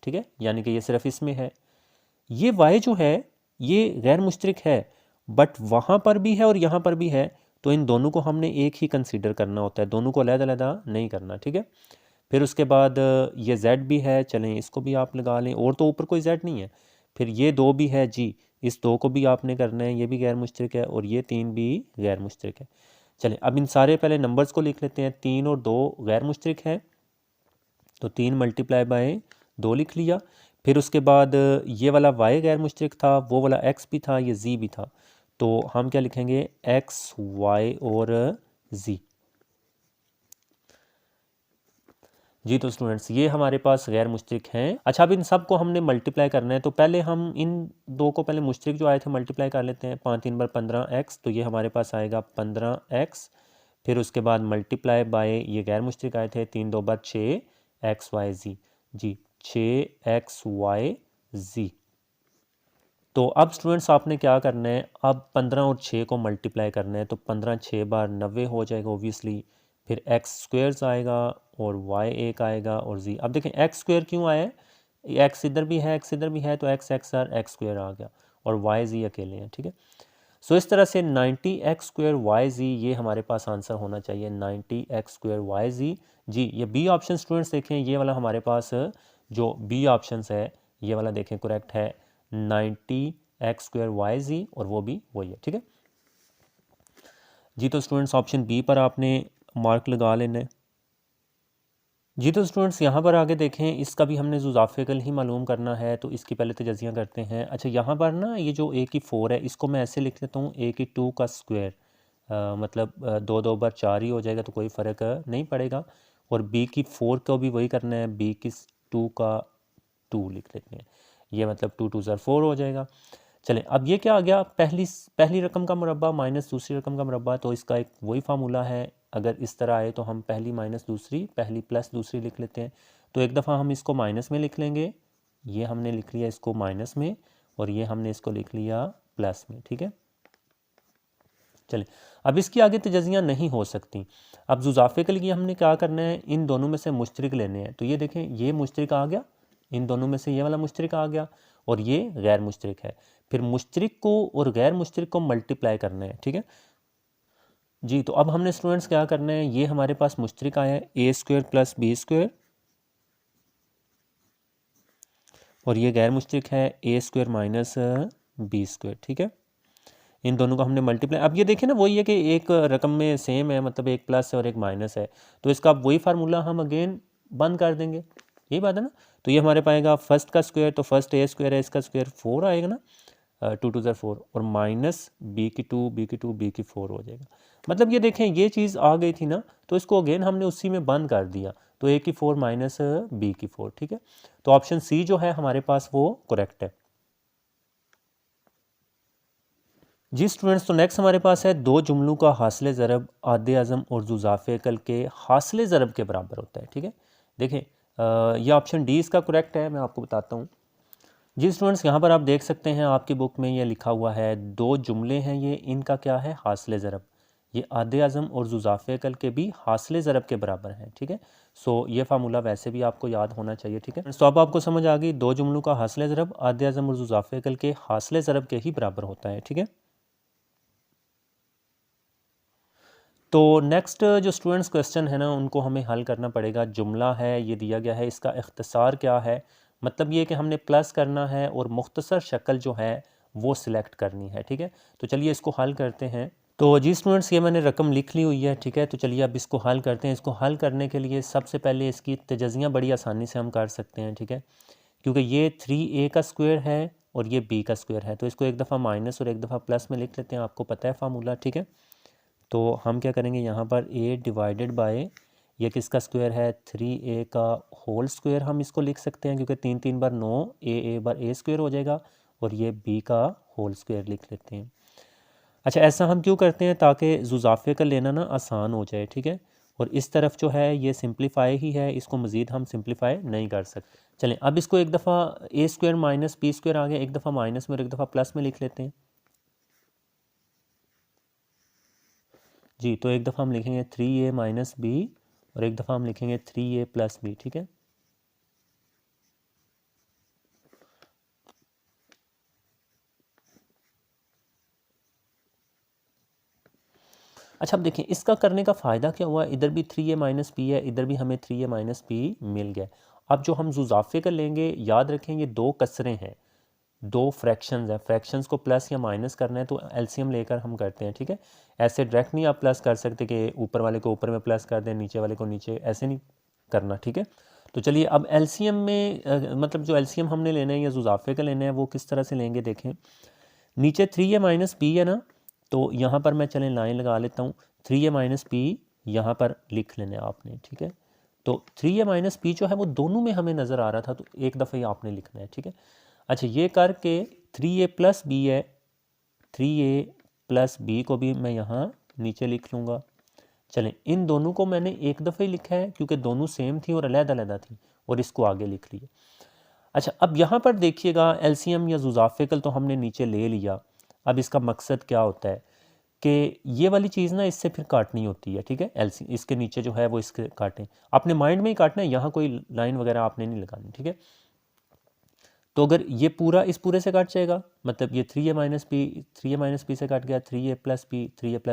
ठीक है, यानी कि ये सिर्फ इसमें है। ये y जो है ये गैर मुश्तरक है, बट वहाँ पर भी है और यहाँ पर भी है, तो इन दोनों को हमने एक ही कंसीडर करना होता है, दोनों को अलग-अलग नहीं करना। ठीक है, फिर उसके बाद ये z भी है, चलें इसको भी आप लगा लें, और तो ऊपर कोई z नहीं है। फिर ये 2 भी है जी, इस 2 को भी आपने करना है, ये भी गैर मुश्तरक है, और ये 3 भी गैर मुश्तरक है। चलें, अब इन सारे पहले नंबर्स को लिख लेते हैं। 3 और 2 गैर मुश्तरक है, तो 3 मल्टीप्लाई बाय 2 लिख लिया। फिर उसके बाद ये वाला y गैर मुश्तरक था, वो वाला x भी था, ये z भी था, तो हम क्या लिखेंगे, x y और z जी। तो स्टूडेंट्स ये हमारे पास गैर मुश्तरक हैं। अच्छा, अब इन सब को हमने मल्टीप्लाई करना है, तो पहले हम इन 2 को पहले मुश्तरक जो आए थे मल्टीप्लाई कर लेते हैं। 5 3 बार 15x, तो ये हमारे पास आएगा 15x। फिर उसके बाद मल्टीप्लाई बाय ये गैर मुश्तरक आए थे, 3 2 बार 6xyz जी, 6xyz। तो अब स्टूडेंट्स आपने क्या करना है, अब 15 और 6 को मल्टीप्लाई करना है, तो 15 6 बार 90 हो जाएगा ओबियसली। फिर एक्स स्क्वेयर्स आएगा और वाई एक आएगा और जी। अब देखें एक्स स्क्वेयर क्यों आया है, एक्स इधर भी है एक्स इधर भी है, तो X X R X square आ गया और वाई जी अकेले हैं। ठीक है, सो इस तरह से 90x स्क्वेयर वाई जी ये हमारे पास आंसर होना चाहिए, 90x स्क्वेयर वाई जी। ये बी ऑप्शन स्टूडेंट्स देखें, ये वाला हमारे पास जो बी ऑप्शन है ये वाला देखें करेक्ट है, 90x स्क्वेयर वाई जी, और वो भी वही है। ठीक है जी, तो स्टूडेंट्स ऑप्शन बी पर आपने मार्क लगा लेना है जी। तो स्टूडेंट्स यहाँ पर आगे देखें, इसका भी हमने ज़ुज़ाफ़े अकल ही मालूम करना है, तो इसकी पहले तजज़िया करते हैं। अच्छा, यहाँ पर ना ये जो a की 4 है, इसको मैं ऐसे लिख लेता हूँ a की 2 का स्क्वायर, मतलब 2 2 बार 4 ही हो जाएगा, तो कोई फ़र्क नहीं पड़ेगा। और b की 4 को भी वही करना है, b की 2 का 2 लिख लेते हैं, ये मतलब 2 2 ज़ार 4 हो जाएगा। चलें, अब ये क्या आ गया, पहली रकम का मुरब्बा माइनस दूसरी रकम का मुरब्बा, तो इसका एक वही फार्मूला है। अगर इस तरह आए तो हम पहली माइनस दूसरी, पहली प्लस दूसरी लिख लेते हैं। तो एक दफ़ा हम इसको माइनस में लिख लेंगे, ये हमने लिख लिया इसको माइनस में, और ये हमने इसको लिख लिया प्लस में, ठीक है। चलिए, अब इसकी आगे तजज़ियाँ नहीं हो सकती। अब जुज़ाफ़े के लिए हमने क्या करना है, इन दोनों में से मुश्तरिक लेने हैं। तो ये देखें, ये मुश्तरिक आ गया, इन दोनों में से ये वाला मुश्तरिक आ गया, और ये गैर मुश्तरिक है। फिर मुश्तरिक को और गैर मुश्तरिक को मल्टीप्लाई करना है, ठीक है जी। तो अब हमने स्टूडेंट्स क्या करना है, ये हमारे पास मुश्तरिक आया है A square plus B square, और ये गैर मुश्तरिक है A square minus B square, ठीक है। इन दोनों को हमने मल्टीप्लाई, अब ये देखें ना, वही है कि एक रकम में सेम है, मतलब एक प्लस है और एक माइनस है, तो इसका वही फार्मूला हम अगेन बंद कर देंगे, यही बात है ना। तो ये हमारे पाएगा फर्स्ट का स्क्वायर, तो फर्स्ट ए स्क्वायर है, इसका स्क्वायर 4 आएगा ना, 2 2 4, और माइनस बी की 2 बी की 2 बी की 4 हो जाएगा। मतलब ये देखें, ये चीज़ आ गई थी ना, तो इसको अगेन हमने उसी में बंद कर दिया, तो ए की 4 माइनस बी की 4, ठीक है। तो ऑप्शन सी जो है हमारे पास वो करेक्ट है जी स्टूडेंट्स। तो नेक्स्ट हमारे पास है, दो जुमलों का हासिल ज़रब आदे अज़म और जुज़ाफ़े कल के हासिल ज़रब के बराबर होता है, ठीक है। देखें, ये ऑप्शन डी इसका करेक्ट है, मैं आपको बताता हूँ जी स्टूडेंट्स। यहाँ पर आप देख सकते हैं, आपकी बुक में ये लिखा हुआ है, दो जुमले हैं ये, इनका क्या है, हासिल ज़रब। ये आदे अज़म और जुज़ाफ़े कल के भी हासिल ज़रब के बराबर हैं, ठीक है। सो ये फार्मूला वैसे भी आपको याद होना चाहिए, ठीक है। तो अब आपको समझ आ गई, दो जुमलों का हासिल ज़रब आदे अज़म और जुज़ाफ़े कल के हासिल ज़रब के ही बराबर होता है, ठीक है। तो नेक्स्ट जो स्टूडेंट्स क्वेश्चन है ना, उनको हमें हल करना पड़ेगा। जुमला है ये दिया गया है, इसका इख्तिसार क्या है, मतलब ये कि हमने प्लस करना है और मुख्तसर शक्ल जो है वो सिलेक्ट करनी है, ठीक है। तो चलिए इसको हल करते हैं। तो जी स्टूडेंट्स, ये मैंने रकम लिख ली हुई है, ठीक है। तो चलिए अब इसको हल करते हैं। इसको हल करने के लिए सबसे पहले इसकी तजज़ियाँ बड़ी आसानी से हम कर सकते हैं, ठीक है, क्योंकि ये 3a का स्क्वायर है और ये b का स्क्वायर है। तो इसको एक दफ़ा माइनस और एक दफ़ा प्लस में लिख लेते हैं, आपको पता है फार्मूला, ठीक है। तो हम क्या करेंगे, यहाँ पर a डिवाइडेड बाय, ये किसका स्क्वायर है, 3a का होल स्क्वायर हम इसको लिख सकते हैं, क्योंकि 3 3 बार 9, a बार a स्क्वायर हो जाएगा, और ये b का होल स्क्वायर लिख लेते हैं। अच्छा, ऐसा हम क्यों करते हैं, ताकि जुज़ाफ़े का लेना ना आसान हो जाए, ठीक है। और इस तरफ जो है ये सिंप्लीफाई ही है, इसको मज़ीद हम सिंप्लीफाई नहीं कर सकते। चलें, अब इसको एक दफ़ा a square minus b square आ गया, एक दफ़ा माइनस में और एक दफ़ा प्लस में लिख लेते हैं जी। तो एक दफ़ा हम लिखेंगे 3a माइनस बी, और एक दफ़ा हम लिखेंगे 3a प्लस बी, ठीक है। अच्छा, अब देखें इसका करने का फ़ायदा क्या हुआ, इधर भी 3a माइनस बी है, इधर भी हमें 3a माइनस बी मिल गया। अब जो हम जुज़ाफ़े का लेंगे, याद रखें ये दो कसरें हैं, दो फ्रैक्शंस हैं, फ्रैक्शंस को प्लस या माइनस करना है तो एलसीएम लेकर हम करते हैं, ठीक है। ऐसे डायरेक्ट नहीं आप प्लस कर सकते कि ऊपर वाले को ऊपर में प्लस कर दें, नीचे वाले को नीचे, ऐसे नहीं करना, ठीक है। तो चलिए अब एलसीएम में मतलब जो एलसीएम हमने लेना है या जुज़ाफ़े का लेना है, वो किस तरह से लेंगे, देखें। नीचे 3a माइनस बी है ना, तो यहाँ पर मैं चलें लाइन लगा लेता हूँ, 3a माइनस बी यहाँ पर लिख लेना आपने, ठीक है। तो 3a माइनस बी जो है वो दोनों में हमें नज़र आ रहा था, तो एक दफ़ा ही आपने लिखना है, ठीक है। अच्छा, ये करके 3a प्लस बी है, 3a प्लस बी को भी मैं यहाँ नीचे लिख लूँगा। चलें, इन दोनों को मैंने एक दफ़े ही लिखा है, क्योंकि दोनों सेम थी और अलग-अलग थी, और इसको आगे लिख लिया। अच्छा, अब यहाँ पर देखिएगा, एलसीएम या जुज़ाफ़िकल तो हमने नीचे ले लिया। अब इसका मकसद क्या होता है कि ये वाली चीज़ ना इससे फिर काटनी होती है, ठीक है। एलसी इसके नीचे जो है वो इसके काटें, अपने माइंड में ही काटना है, यहाँ कोई लाइन वगैरह आपने नहीं लगानी, ठीक है। तो अगर ये पूरा इस पूरे से कट जाएगा, मतलब ये 3a माइनस पी से कट गया, 3a प्लस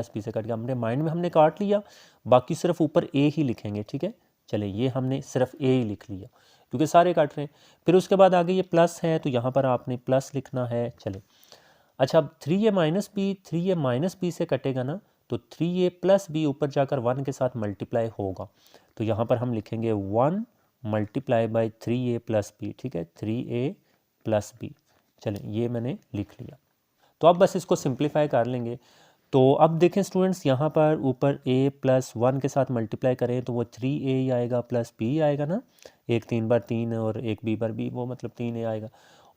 पी से कट गया, हमने माइंड में हमने काट लिया, बाकी सिर्फ ऊपर a ही लिखेंगे, ठीक है। चले, ये हमने सिर्फ a ही लिख लिया, क्योंकि सारे काट रहे हैं। फिर उसके बाद आगे ये प्लस है, तो यहाँ पर आपने प्लस लिखना है। चले, अच्छा, अब 3a माइनस बी से कटेगा ना, तो 3a प्लस बी ऊपर जाकर 1 के साथ मल्टीप्लाई होगा, तो यहाँ पर हम लिखेंगे 1 multiply by 3a plus B, ठीक है, 3a प्लस बी। चलें, ये मैंने लिख लिया। तो अब बस इसको सिंप्लीफाई कर लेंगे। तो अब देखें स्टूडेंट्स, यहाँ पर ऊपर a प्लस 1 के साथ मल्टीप्लाई करें तो वो 3a ही आएगा प्लस b आएगा ना, एक 3 बार 3 और एक b बार b, वो मतलब 3a आएगा।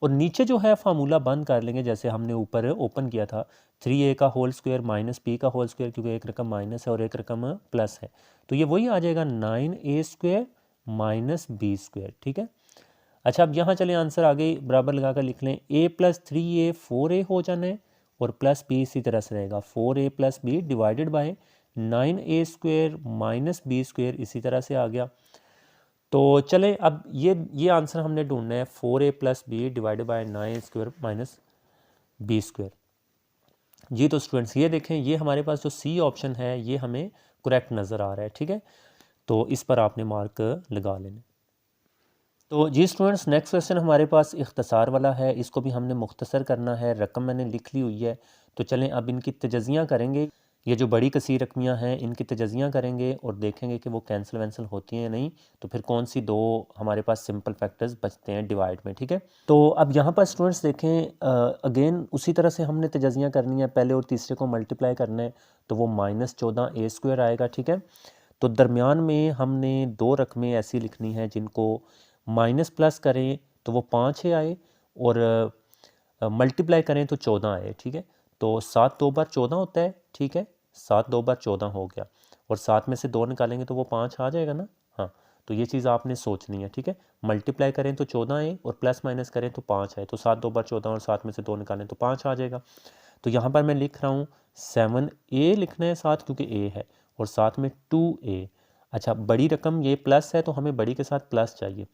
और नीचे जो है फार्मूला बंद कर लेंगे जैसे हमने ऊपर ओपन किया था 3a का होल स्क्वायर माइनस b का होल स्क्वायर, क्योंकि एक रकम माइनस है और एक रकम प्लस है, तो ये वही आ जाएगा 9a square minus b square. ठीक है, अच्छा अब यहाँ चले आंसर आगे बराबर लगा कर लिख लें, a प्लस 3a 4a हो जाना है और प्लस b इसी तरह से रहेगा 4a plus b divided by 9a square minus b square इसी तरह से आ गया। तो चले अब ये आंसर हमने ढूंढना है 4a plus B divided by 9a square minus B square. जी तो स्टूडेंट्स ये देखें, ये हमारे पास जो सी ऑप्शन है ये हमें करेक्ट नज़र आ रहा है। ठीक है, तो इस पर आपने मार्क लगा लेना। तो जी स्टूडेंट्स नेक्स्ट क्वेश्चन हमारे पास इख्तसार वाला है, इसको भी हमने मुख्तसर करना है, रकम मैंने लिख ली हुई है। तो चलें अब इनकी तजज़िया करेंगे, ये जो बड़ी कसीर रकमियाँ हैं इनकी तजज़िया करेंगे और देखेंगे कि वो कैंसिल वैंसिल होती हैं या नहीं, तो फिर कौन सी दो हमारे पास सिंपल फैक्टर्स बचते हैं डिवाइड में। ठीक है, तो अब यहाँ पर स्टूडेंट्स देखें अगेन उसी तरह से हमने तजज़िया करनी है, पहले और तीसरे को मल्टीप्लाई करना है, तो वो -14a स्क्वायर आएगा। ठीक है, तो दरमियान में हमने दो रकमें ऐसी लिखनी है जिनको माइनस प्लस करें तो वो 5 आए और मल्टीप्लाई करें तो 14 आए। ठीक है, तो 7 2 बार 14 होता है। ठीक है, 7 2 बार 14 हो गया और 7 में से 2 निकालेंगे तो वो 5 आ जाएगा ना। हाँ, तो ये चीज़ आपने सोचनी है। ठीक है, मल्टीप्लाई करें तो 14 आए और प्लस माइनस करें तो 5 आए, तो 7 2 बार 14 और 7 में से 2 निकालें तो 5 आ जाएगा। तो यहाँ पर मैं लिख रहा हूँ 7a लिखना है साथ, क्योंकि a है, और साथ में 2a। अच्छा बड़ी रकम ये प्लस है तो हमें बड़ी के साथ प्लस चाहिए,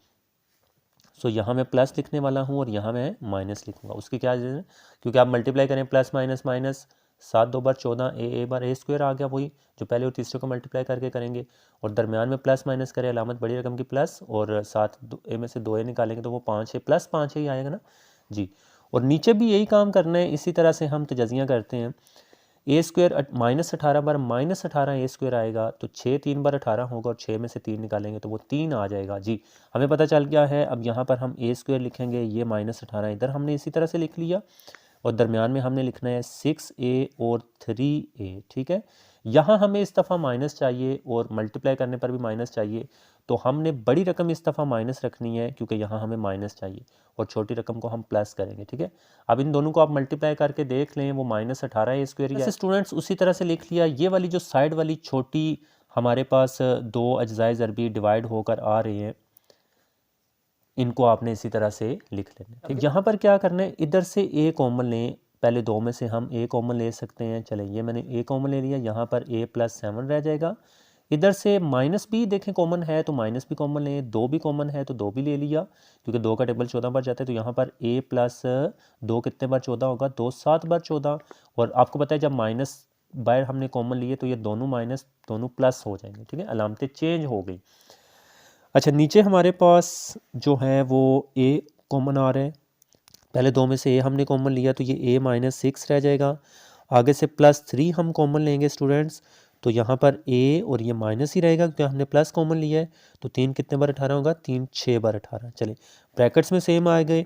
सो यहाँ मैं प्लस लिखने वाला हूँ और यहाँ मैं माइनस लिखूंगा। उसकी क्या रीज़न है, क्योंकि आप मल्टीप्लाई करें प्लस माइनस माइनस, 7 2 बार 14 ए बार ए स्क्वायर आ गया, वही जो पहले और तीसरे को मल्टीप्लाई करके करेंगे, और दरमियान में प्लस माइनस करें अलामत बड़ी रकम की प्लस, और 7 ए में से 2 ए निकालेंगे तो वो 5 है, प्लस 5 ही आएगा ना जी। और नीचे भी यही काम करना है, इसी तरह से हम तजज़िया करते हैं। ए स्क्वायर -18 बार -18 ए स्क्वायर आएगा, तो 6 3 बार 18 होगा और 6 में से 3 निकालेंगे तो वो 3 आ जाएगा। जी हमें पता चल गया है। अब यहाँ पर हम ए स्क्वायर लिखेंगे, ये -18 इधर हमने इसी तरह से लिख लिया, और दरमियान में हमने लिखना है 6a और 3a। ठीक है, यहाँ हमें इस दफ़ा माइनस चाहिए और मल्टीप्लाई करने पर भी माइनस चाहिए, तो हमने बड़ी रकम इस दफ़ा माइनस रखनी है क्योंकि यहाँ हमें माइनस चाहिए, और छोटी रकम को हम प्लस करेंगे। ठीक है, अब इन दोनों को आप मल्टीप्लाई करके देख लें, वो -18 स्क्वायर है। स्टूडेंट्स उसी तरह से लिख लिया। ये वाली जो साइड वाली छोटी हमारे पास दो अज्जाए ज़रबी डिवाइड होकर आ रहे हैं, इनको आपने इसी तरह से लिख लेना। ठीक, यहाँ पर क्या करना है, इधर से a कॉमन लें, पहले दो में से हम a कॉमन ले सकते हैं। चलें ये मैंने a कॉमन ले लिया, यहाँ पर a + 7 रह जाएगा। इधर से माइनस भी देखें कॉमन है तो माइनस भी कॉमन लें, 2 भी कॉमन है तो 2 भी ले लिया, क्योंकि 2 का टेबल 14 बार जाता है, तो यहाँ पर a + 2 कितने बार 14 होगा, 2 7 बार 14। और आपको पता है जब माइनस बार हमने कॉमन लिए तो ये दोनों माइनस दोनों प्लस हो जाएंगे। ठीक है, अलामतें चेंज हो गई। अच्छा नीचे हमारे पास जो है वो a कॉमन आ रहा है, पहले दो में से a हमने कॉमन लिया तो ये a - 6 रह जाएगा। आगे से +3 हम कॉमन लेंगे स्टूडेंट्स, तो यहाँ पर a और ये माइनस ही रहेगा क्योंकि हमने प्लस कॉमन लिया है, तो 3 कितने बार 18 होगा, 3 6 बार 18। चले ब्रैकेट्स में सेम आ गए।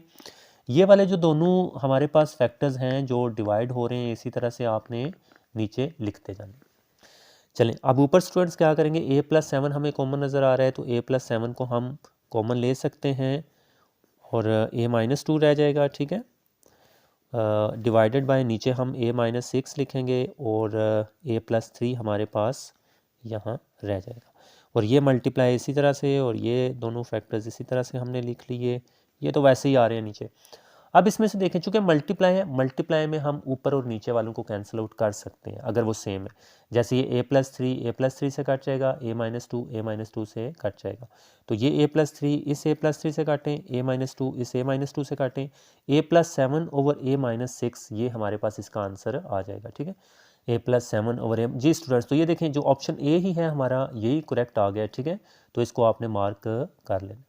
ये वाले जो दोनों हमारे पास फैक्टर्स हैं जो डिवाइड हो रहे हैं, इसी तरह से आपने नीचे लिखते जाना। चलें अब ऊपर स्टूडेंट्स क्या करेंगे, a + 7 हमें कॉमन नज़र आ रहा है, तो a + 7 को हम कॉमन ले सकते हैं और a - 2 रह जाएगा। ठीक है, डिवाइडेड बाय नीचे हम a - 6 लिखेंगे और a + 3 हमारे पास यहाँ रह जाएगा, और ये मल्टीप्लाई इसी तरह से, और ये दोनों फैक्टर्स इसी तरह से हमने लिख लिए। ये तो वैसे ही आ रहे हैं नीचे। अब इसमें से देखें चूँकि मल्टीप्लाई है, मल्टीप्लाई में हम ऊपर और नीचे वालों को कैंसिल आउट कर सकते हैं अगर वो सेम है। जैसे ये a+3 से कट जाएगा, a - 2 से कट जाएगा, तो ये a+3 इस a+3 से काटें, a - 2 इस a - 2 से काटें, a + 7 ओवर a - 6 ये हमारे पास इसका आंसर आ जाएगा। ठीक है, a + 7 ओवर a। जी स्टूडेंट्स तो ये देखें जो ऑप्शन ए ही है हमारा यही करेक्ट आ गया। ठीक है, तो इसको आपने मार्क कर लेना।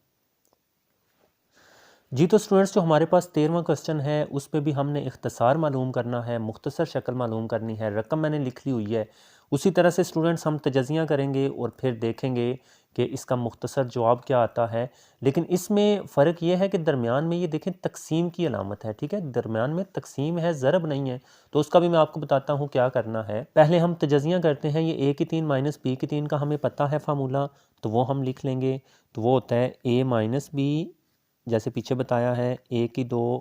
जी तो स्टूडेंट्स जो हमारे पास 13वां क्वेश्चन है उसमें भी हमने इख्तसार मालूम करना है, मुख्तसर शक्ल मालूम करनी है, रकम मैंने लिख ली हुई है। उसी तरह से स्टूडेंट्स हम तजज़िया करेंगे और फिर देखेंगे कि इसका मुख्तसर जवाब क्या आता है। लेकिन इसमें फ़र्क ये है कि दरमियान में ये देखें तकसीम की अलामत है। ठीक है, दरमियान में तकसीम है, ज़रब नहीं है, तो उसका भी मैं आपको बताता हूँ क्या करना है। पहले हम तजज़िया करते हैं, ये a की 3 माइनस b की 3 का हमें पता है फार्मूला, तो वो हम लिख लेंगे। तो वो होता है a - b जैसे पीछे बताया है a की 2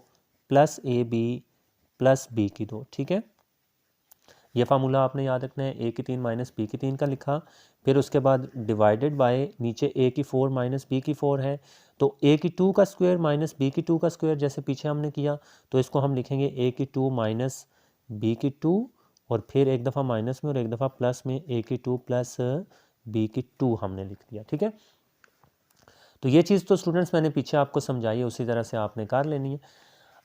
plus A B plus B की 2, ठीक है। ये फार्मूला आपने याद रखना है, a की 3 माइनस b की 3 का लिखा, फिर उसके बाद डिवाइडेड बाय नीचे a की 4 माइनस b की 4 है, तो a की 2 का स्क्वायर माइनस b की 2 का स्क्वायर जैसे पीछे हमने किया, तो इसको हम लिखेंगे a की 2 माइनस b की 2 और फिर एक दफ़ा माइनस में और एक दफ़ा प्लस में a की 2 प्लस b की 2 हमने लिख दिया, ठीक है। तो ये चीज़ तो स्टूडेंट्स मैंने पीछे आपको समझाई है, उसी तरह से आपने कर लेनी है।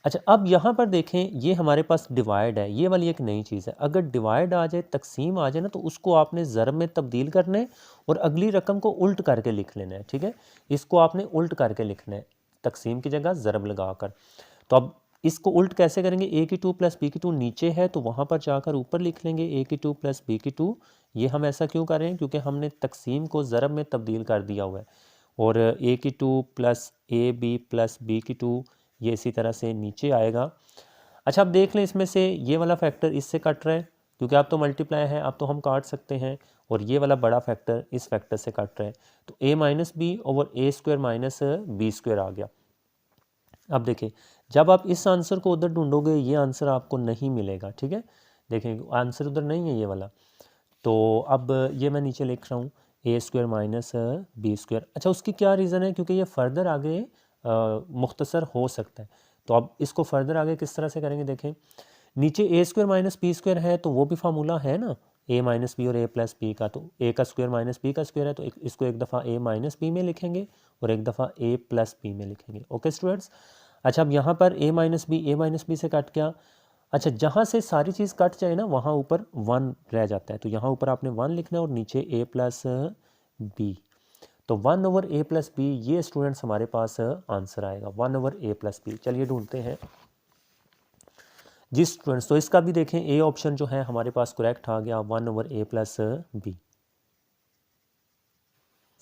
अच्छा, अब यहाँ पर देखें, ये हमारे पास डिवाइड है, ये वाली एक नई चीज़ है। अगर डिवाइड आ जाए, तकसीम आ जाए ना, तो उसको आपने ज़रब में तब्दील करना है और अगली रकम को उल्ट करके लिख लेना है, ठीक है। इसको आपने उल्ट करके लिखना है, तकसीम की जगह ज़रब लगा कर। तो अब इसको उल्ट कैसे करेंगे, ए की 2 प्लस बी की 2 नीचे है तो वहाँ पर जाकर ऊपर लिख लेंगे ए की 2 प्लस बी की 2। ये हम ऐसा क्यों कर रहे हैं, क्योंकि हमने तकसीम को ज़रब में तब्दील कर दिया हुआ है। और ए की 2 plus A B plus B की 2 ये इसी तरह से नीचे आएगा। अच्छा, अब देख लें, इसमें से ये वाला फैक्टर इससे कट रहा है, क्योंकि अब तो मल्टीप्लाई है, अब तो हम काट सकते हैं, और ये वाला बड़ा फैक्टर इस फैक्टर से कट रहा है, तो a minus B over A square minus B square आ गया। अब देखें, जब आप इस आंसर को उधर ढूंढोगे, ये आंसर आपको नहीं मिलेगा, ठीक है। देखें, आंसर उधर नहीं है ये वाला, तो अब ये मैं नीचे लिख रहा हूँ ए स्क्वायर माइनस बी स्क्वायर। अच्छा, उसकी क्या रीज़न है, क्योंकि ये फ़र्दर आगे मुख्तसर हो सकता है। तो अब इसको फ़र्दर आगे किस तरह से करेंगे, देखें, नीचे ए स्क्वायर माइनस बी स्क्वायर है, तो वो भी फार्मूला है ना, ए माइनस बी और ए प्लस बी का, तो ए का स्क्वायर माइनस बी का स्क्वायर है, तो इसको एक दफ़ा ए माइनस बी में लिखेंगे और एक दफ़ा ए प्लस बी में लिखेंगे। Okay students. अच्छा, अब यहाँ पर ए माइनस बी से कट गया। अच्छा, जहाँ से सारी चीज़ कट जाए ना, वहाँ ऊपर 1 रह जाता है, तो यहाँ ऊपर आपने 1 लिखना है और नीचे a प्लस बी, तो 1 ओवर a प्लस बी, ये स्टूडेंट्स हमारे पास आंसर आएगा, 1 ओवर a प्लस बी। चलिए ढूंढते हैं जी स्टूडेंट्स, तो इसका भी देखें, ए ऑप्शन जो है हमारे पास करेक्ट आ गया, 1 over a plus b.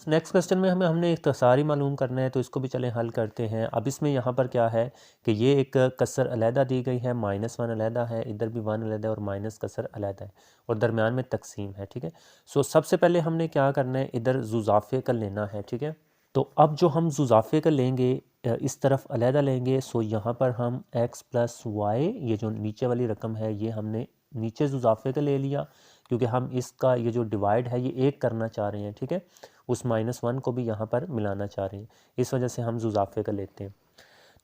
Next question में हमने इख्तिसारी मालूम करना है, तो इसको भी चलें हल करते हैं। अब इसमें यहाँ पर क्या है कि ये एक कसर अलहदा दी गई है, -1 अलहदा है, इधर भी 1 अलहदा है और माइनस कसर अलहदा है और दरमियान में तकसीम है, ठीक है। सो सबसे पहले हमने क्या करना है, इधर जुज़ाफ़े का लेना है, ठीक है। तो अब जो हम जुज़ाफ़े का लेंगे, इस तरफ अलहदा लेंगे, सो यहाँ पर हम x प्लस वाई, ये जो नीचे वाली रकम है, ये हमने नीचे जुज़ाफ़े का ले लिया, क्योंकि हम इसका ये जो डिवाइड है ये एक करना चाह रहे हैं, ठीक है। उस -1 को भी यहाँ पर मिलाना चाह रहे हैं, इस वजह से हम जुज़ाफ़े का लेते हैं।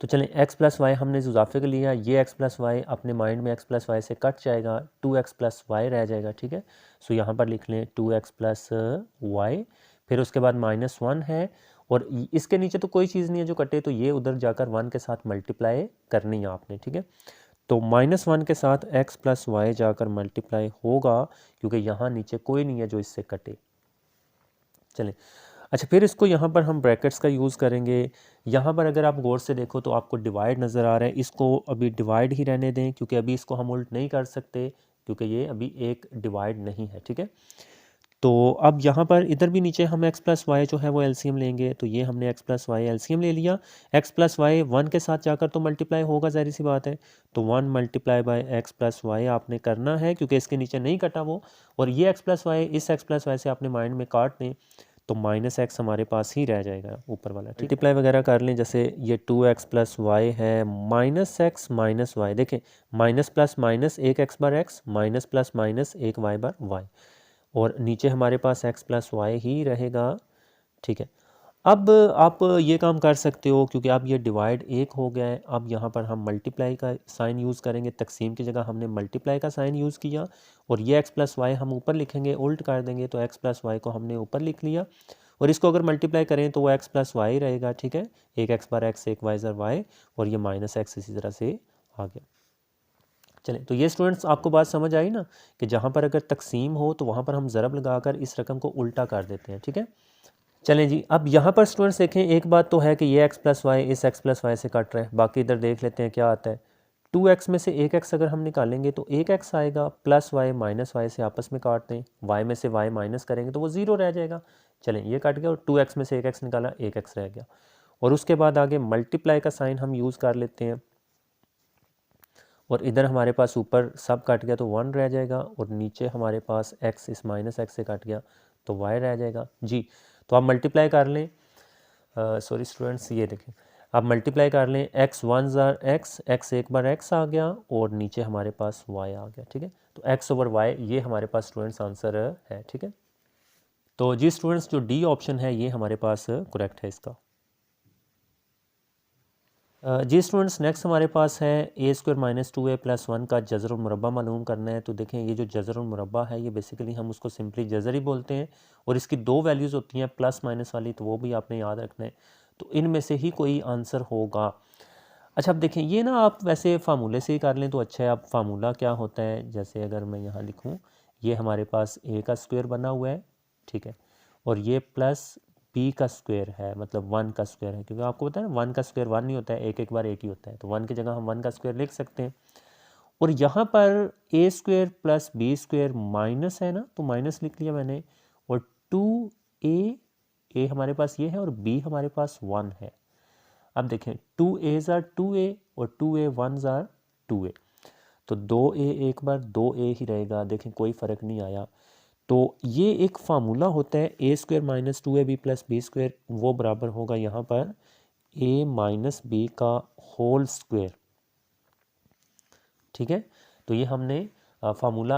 तो चलें, x प्लस वाई हमने जुज़ाफ़े का लिया, ये x प्लस वाई अपने माइंड में x प्लस वाई से कट जाएगा, 2x प्लस वाई रह जाएगा, ठीक है। सो यहाँ पर लिख लें 2x प्लस वाई, फिर उसके बाद -1 है और इसके नीचे तो कोई चीज़ नहीं है जो कटे, तो ये उधर जाकर 1 के साथ मल्टीप्लाई करनी है आपने, ठीक है। तो -1 के साथ x प्लस वाई जाकर मल्टीप्लाई होगा, क्योंकि यहाँ नीचे कोई नहीं है जो इससे कटे। चलें, अच्छा, फिर इसको यहाँ पर हम ब्रैकेट्स का यूज़ करेंगे। यहाँ पर अगर आप गौर से देखो तो आपको डिवाइड नज़र आ रहा है, इसको अभी डिवाइड ही रहने दें, क्योंकि अभी इसको हम उल्ट नहीं कर सकते, क्योंकि ये अभी एक डिवाइड नहीं है, ठीक है। तो अब यहाँ पर इधर भी नीचे हम x प्लस वाई जो है वो एलसीएम लेंगे, तो ये हमने x प्लस वाई एलसीएम ले लिया। x प्लस वाई 1 के साथ जाकर तो मल्टीप्लाई होगा, ज़ाहिर सी बात है, तो 1 multiply by x plus y आपने करना है, क्योंकि इसके नीचे नहीं कटा वो, और ये x प्लस वाई इस x प्लस वाई से आपने माइंड में काट दें, तो -x हमारे पास ही रह जाएगा ऊपर वाला, ठीक है। मल्टीप्लाई वगैरह कर लें, जैसे ये 2x प्लस वाई है, -x माइनस वाई, देखें, माइनस प्लस माइनस 1x बार x, minus plus minus 1y बार y, और नीचे हमारे पास x प्लस वाई ही रहेगा, ठीक है। अब आप ये काम कर सकते हो, क्योंकि अब ये डिवाइड एक हो गया है, अब यहाँ पर हम मल्टीप्लाई का साइन यूज़ करेंगे, तकसीम की जगह हमने मल्टीप्लाई का साइन यूज़ किया, और ये x प्लस वाई हम ऊपर लिखेंगे, उल्ट कर देंगे, तो x प्लस वाई को हमने ऊपर लिख लिया, और इसको अगर मल्टीप्लाई करें तो वो x प्लस वाई रहेगा, ठीक है। एक x बार x, एक y ज़र y, और ये -x इसी तरह से आ गया। चलें, तो ये स्टूडेंट्स आपको बात समझ आई ना, कि जहाँ पर अगर तकसीम हो तो वहाँ पर हम ज़रब लगाकर इस रकम को उल्टा कर देते हैं, ठीक है। चलें जी, अब यहाँ पर स्टूडेंट्स देखें, एक बात तो है कि ये x प्लस वाई इस x प्लस वाई से कट रहा है, बाकी इधर देख लेते हैं क्या आता है। 2x में से 1x अगर हम निकालेंगे तो 1x आएगा, प्लस वाई माइनस वाई से आपस में काट दें, y में से y माइनस करेंगे तो वो 0 रह जाएगा। चलें, ये कट गया, और 2x में से 1x निकाला, 1x रह गया, और उसके बाद आगे मल्टीप्लाई का साइन हम यूज़ कर लेते हैं, और इधर हमारे पास ऊपर सब कट गया तो 1 रह जाएगा, और नीचे हमारे पास x इस -x से कट गया तो y रह जाएगा जी। तो आप मल्टीप्लाई कर लें, सॉरी स्टूडेंट्स, ये देखें, अब मल्टीप्लाई कर लें, एक्स वन ज़ार एक्स एक बार एक्स आ गया और नीचे हमारे पास वाई आ गया, ठीक है। तो एक्स ओवर वाई ये हमारे पास स्टूडेंट्स आंसर है, ठीक है। तो जी स्टूडेंट्स जो डी ऑप्शन है ये हमारे पास करेक्ट है इसका। जी स्टूडेंट्स नेक्स्ट हमारे पास है A square minus 2a plus 1 का जज़र और मुरब्बा मालूम करना है। तो देखें ये जो जज़र और मुरब्बा है ये बेसिकली हम उसको सिंपली जज़र ही बोलते हैं और इसकी दो वैल्यूज़ होती हैं प्लस माइनस वाली, तो वो भी आपने याद रखना है। तो इनमें से ही कोई आंसर होगा। अच्छा अब देखें ये ना आप वैसे फार्मूले से ही कर लें तो अच्छा है। अब फार्मूला क्या होता है, जैसे अगर मैं यहाँ लिखूँ, ये हमारे पास a का स्क्वायर बना हुआ है, ठीक है, और ये प्लस b का स्क्वायर है, मतलब 1 का स्क्वायर है, क्योंकि आपको पता है ना 1 का स्क्वायर 1 नहीं होता है, एक बार एक ही होता है, तो 1 की जगह हम 1 का स्क्वायर लिख सकते हैं। और यहाँ पर a square plus B square minus है ना, तो माइनस लिख लिया मैंने, और 2a हमारे पास ये है और b हमारे पास 1 है। अब देखें 2a ज़ार 2a और 2a 1 ज़ार 2a, तो 2a एक बार 2a ही रहेगा, देखें कोई फ़र्क नहीं आया। तो ये एक फार्मूला होता है A square minus 2ab plus B square, वो बराबर होगा यहाँ पर a माइनस बी का होल स्क्वायर, ठीक है। तो ये हमने फार्मूला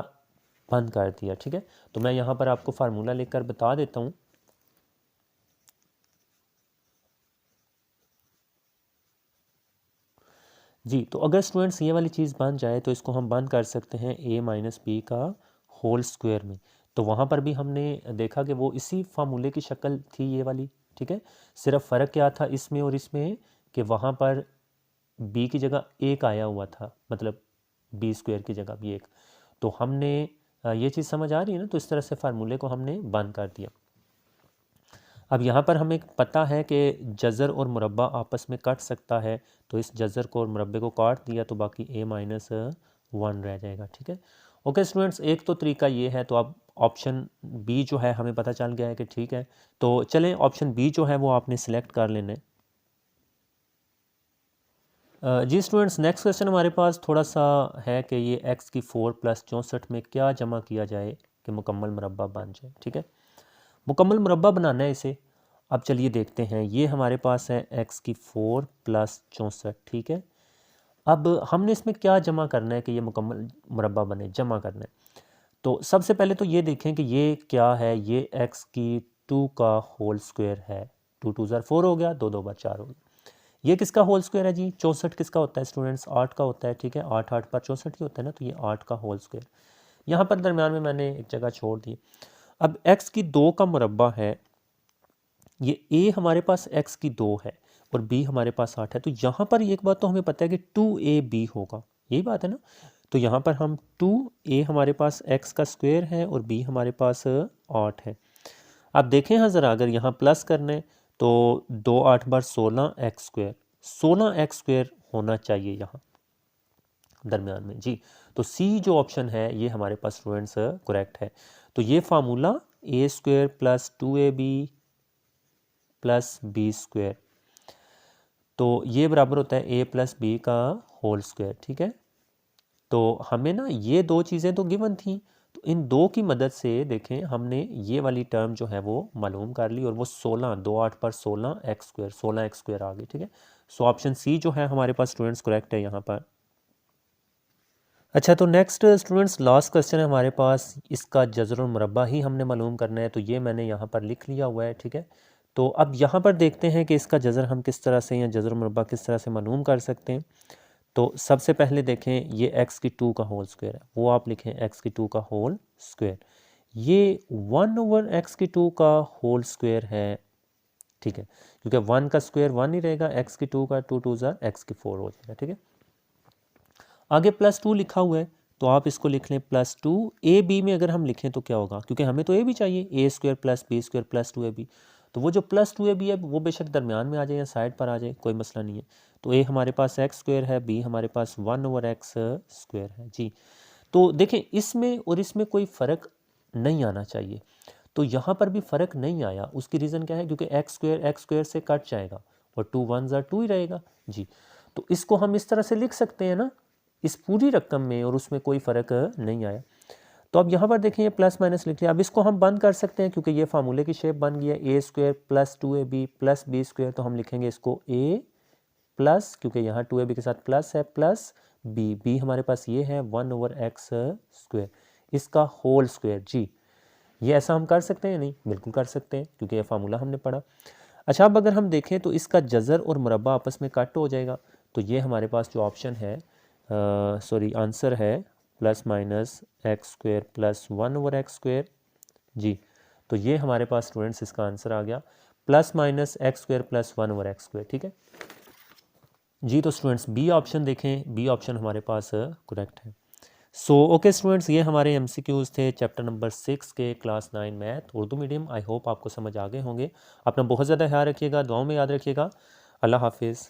बंद कर दिया, ठीक है। तो मैं यहाँ पर आपको फार्मूला लेकर बता देता हूँ। जी तो अगर स्टूडेंट्स ये वाली चीज़ बन जाए तो इसको हम बंद कर सकते हैं a माइनस बी का होल स्क्वायर में। तो वहाँ पर भी हमने देखा कि वो इसी फार्मूले की शक्ल थी ये वाली, ठीक है। सिर्फ फ़र्क क्या था इसमें और इसमें कि वहाँ पर b की जगह एक आया हुआ था, मतलब b स्क्वायर की जगह भी एक। तो हमने ये चीज़ समझ आ रही है ना, तो इस तरह से फार्मूले को हमने बंद कर दिया। अब यहाँ पर हमें पता है कि जज़र और मुरब्बा आपस में कट सकता है, तो इस जज़र को और मुरब्बे को काट दिया तो बाकी a माइनस 1 रह जाएगा, ठीक है। ओके स्टूडेंट्स, एक तो तरीका ये है, तो अब ऑप्शन बी जो है हमें पता चल गया है कि ठीक है, तो चलें ऑप्शन बी जो है वो आपने सिलेक्ट कर लेना है। जी स्टूडेंट्स नेक्स्ट क्वेश्चन हमारे पास थोड़ा सा है कि ये x की 4 प्लस 64 में क्या जमा किया जाए कि मुकम्मल मुरब्बा बन जाए, ठीक है। मुकम्मल मुरब्बा बनाना है इसे। अब चलिए देखते हैं, ये हमारे पास है x की 4 प्लस 64, ठीक है। अब हमने इसमें क्या जमा करना है कि ये मुकम्मल मुरब्बा बने, जमा करना है। तो सबसे पहले तो ये देखें कि ये क्या है, ये x की 2 का होल स्क्वायर है, 2 2 ज़ार 4 हो गया, 2 2 बार 4 हो गया। ये किसका होल स्क्वायर है जी, 64 किसका होता है स्टूडेंट्स, 8 का होता है, ठीक है। 8 8 पर 64 ही होता है ना, तो ये 8 का होल स्क्वायर यहाँ पर दरम्यान में मैंने एक जगह छोड़ दी। अब x की 2 का मुरब्बा है, ये a हमारे पास x की 2 है और b हमारे पास 8 है, तो यहाँ पर एक बात तो हमें पता है कि 2ab होगा, यही बात है ना। तो यहाँ पर हम 2a हमारे पास x का स्क्वायर है और b हमारे पास 8 है। अब देखें हाँ ज़रा, अगर यहाँ प्लस करना है तो 2 8 बार 16 एक्स स्क्वायर, 16 एक्स स्क्वायर होना चाहिए यहाँ दरमियान में जी। तो सी जो ऑप्शन है ये हमारे पास स्टूडेंट्स करेक्ट है। तो ये formula A square plus 2ab plus B square, तो ये बराबर होता है a प्लस बी का होल स्क्वायर, ठीक है। तो हमें ना ये दो चीज़ें तो गिवन थी, तो इन दो की मदद से देखें हमने ये वाली टर्म जो है वो मालूम कर ली और वो 16 2 8 पर 16 एक्स स्क्वायर, 16 एक्स स्क्वायर आ गई, ठीक है। सो ऑप्शन सी जो है हमारे पास स्टूडेंट्स करेक्ट है यहाँ पर। अच्छा तो नेक्स्ट स्टूडेंट्स लास्ट क्वेश्चन है हमारे पास, इसका जज़र और मुरब्बा ही हमने मालूम करना है, तो ये मैंने यहाँ पर लिख लिया हुआ है, ठीक है। तो अब यहाँ पर देखते हैं कि इसका जज़र हम किस तरह से या जज़र मुरब्बा किस तरह से मालूम कर सकते हैं। तो सबसे पहले देखें ये x की 2 का होल स्क्वायर है, वो आप लिखें x की 2 का होल स्क्वायर, ये 1 ओवर x की 2 का होल स्क्वायर है, ठीक है, क्योंकि 1 का स्क्वायर 1 ही रहेगा, x की 2 का 2 2 ज़ार x की 4 हो जाएगा, ठीक है। आगे प्लस 2 लिखा हुआ है, तो आप इसको लिख लें प्लस 2, ए बी में अगर हम लिखें तो क्या होगा, क्योंकि हमें तो ए भी चाहिए, A square plus B square plus 2ab, तो वो जो प्लस 2ab है वो बेशक दरमियान में आ जाए या साइड पर आ जाए, कोई मसला नहीं है। तो ए हमारे पास एक्स स्क्वायर है, बी हमारे पास 1 ओवर एक्स स्क्वायर है जी। तो देखें इसमें और इसमें कोई फ़र्क नहीं आना चाहिए, तो यहाँ पर भी फ़र्क नहीं आया, उसकी रीज़न क्या है, क्योंकि एक्स स्क्वायर से कट जाएगा और 2 1 ज़ार 2 ही रहेगा जी। तो इसको हम इस तरह से लिख सकते हैं ना, इस पूरी रकम में और उसमें कोई फ़र्क नहीं आया। तो अब यहाँ पर देखें ये प्लस माइनस लिख लिया, अब इसको हम बंद कर सकते हैं क्योंकि ये फार्मूले की शेप बन गई है, A square plus 2ab plus B square, तो हम लिखेंगे इसको a प्लस, क्योंकि यहाँ 2ab के साथ प्लस है, प्लस बी हमारे पास ये है 1/x स्क्वायर, इसका होल स्क्वायर। जी ये ऐसा हम कर सकते हैं? नहीं, बिल्कुल कर सकते हैं, क्योंकि ये फार्मूला हमने पढ़ा। अच्छा, अब अगर हम देखें तो इसका जज़र और मुरब्बा आपस में कट हो जाएगा, तो ये हमारे पास जो ऑप्शन है, सॉरी आंसर है +-x² + 1/x स्क्वायर। जी तो ये हमारे पास स्टूडेंट्स इसका आंसर आ गया, +-x² + 1/x स्क्वायर। ठीक है जी, तो स्टूडेंट्स बी ऑप्शन देखें, बी ऑप्शन हमारे पास करेक्ट है। सो ओके स्टूडेंट्स, ये हमारे एमसीक्यूज़ थे चैप्टर नंबर 6 के class 9 math Urdu medium. I hope आपको समझ आ गए होंगे। अपना बहुत ज़्यादा ख्याल रखिएगा, दुआओं में याद रखिएगा। अल्लाह हाफिज़।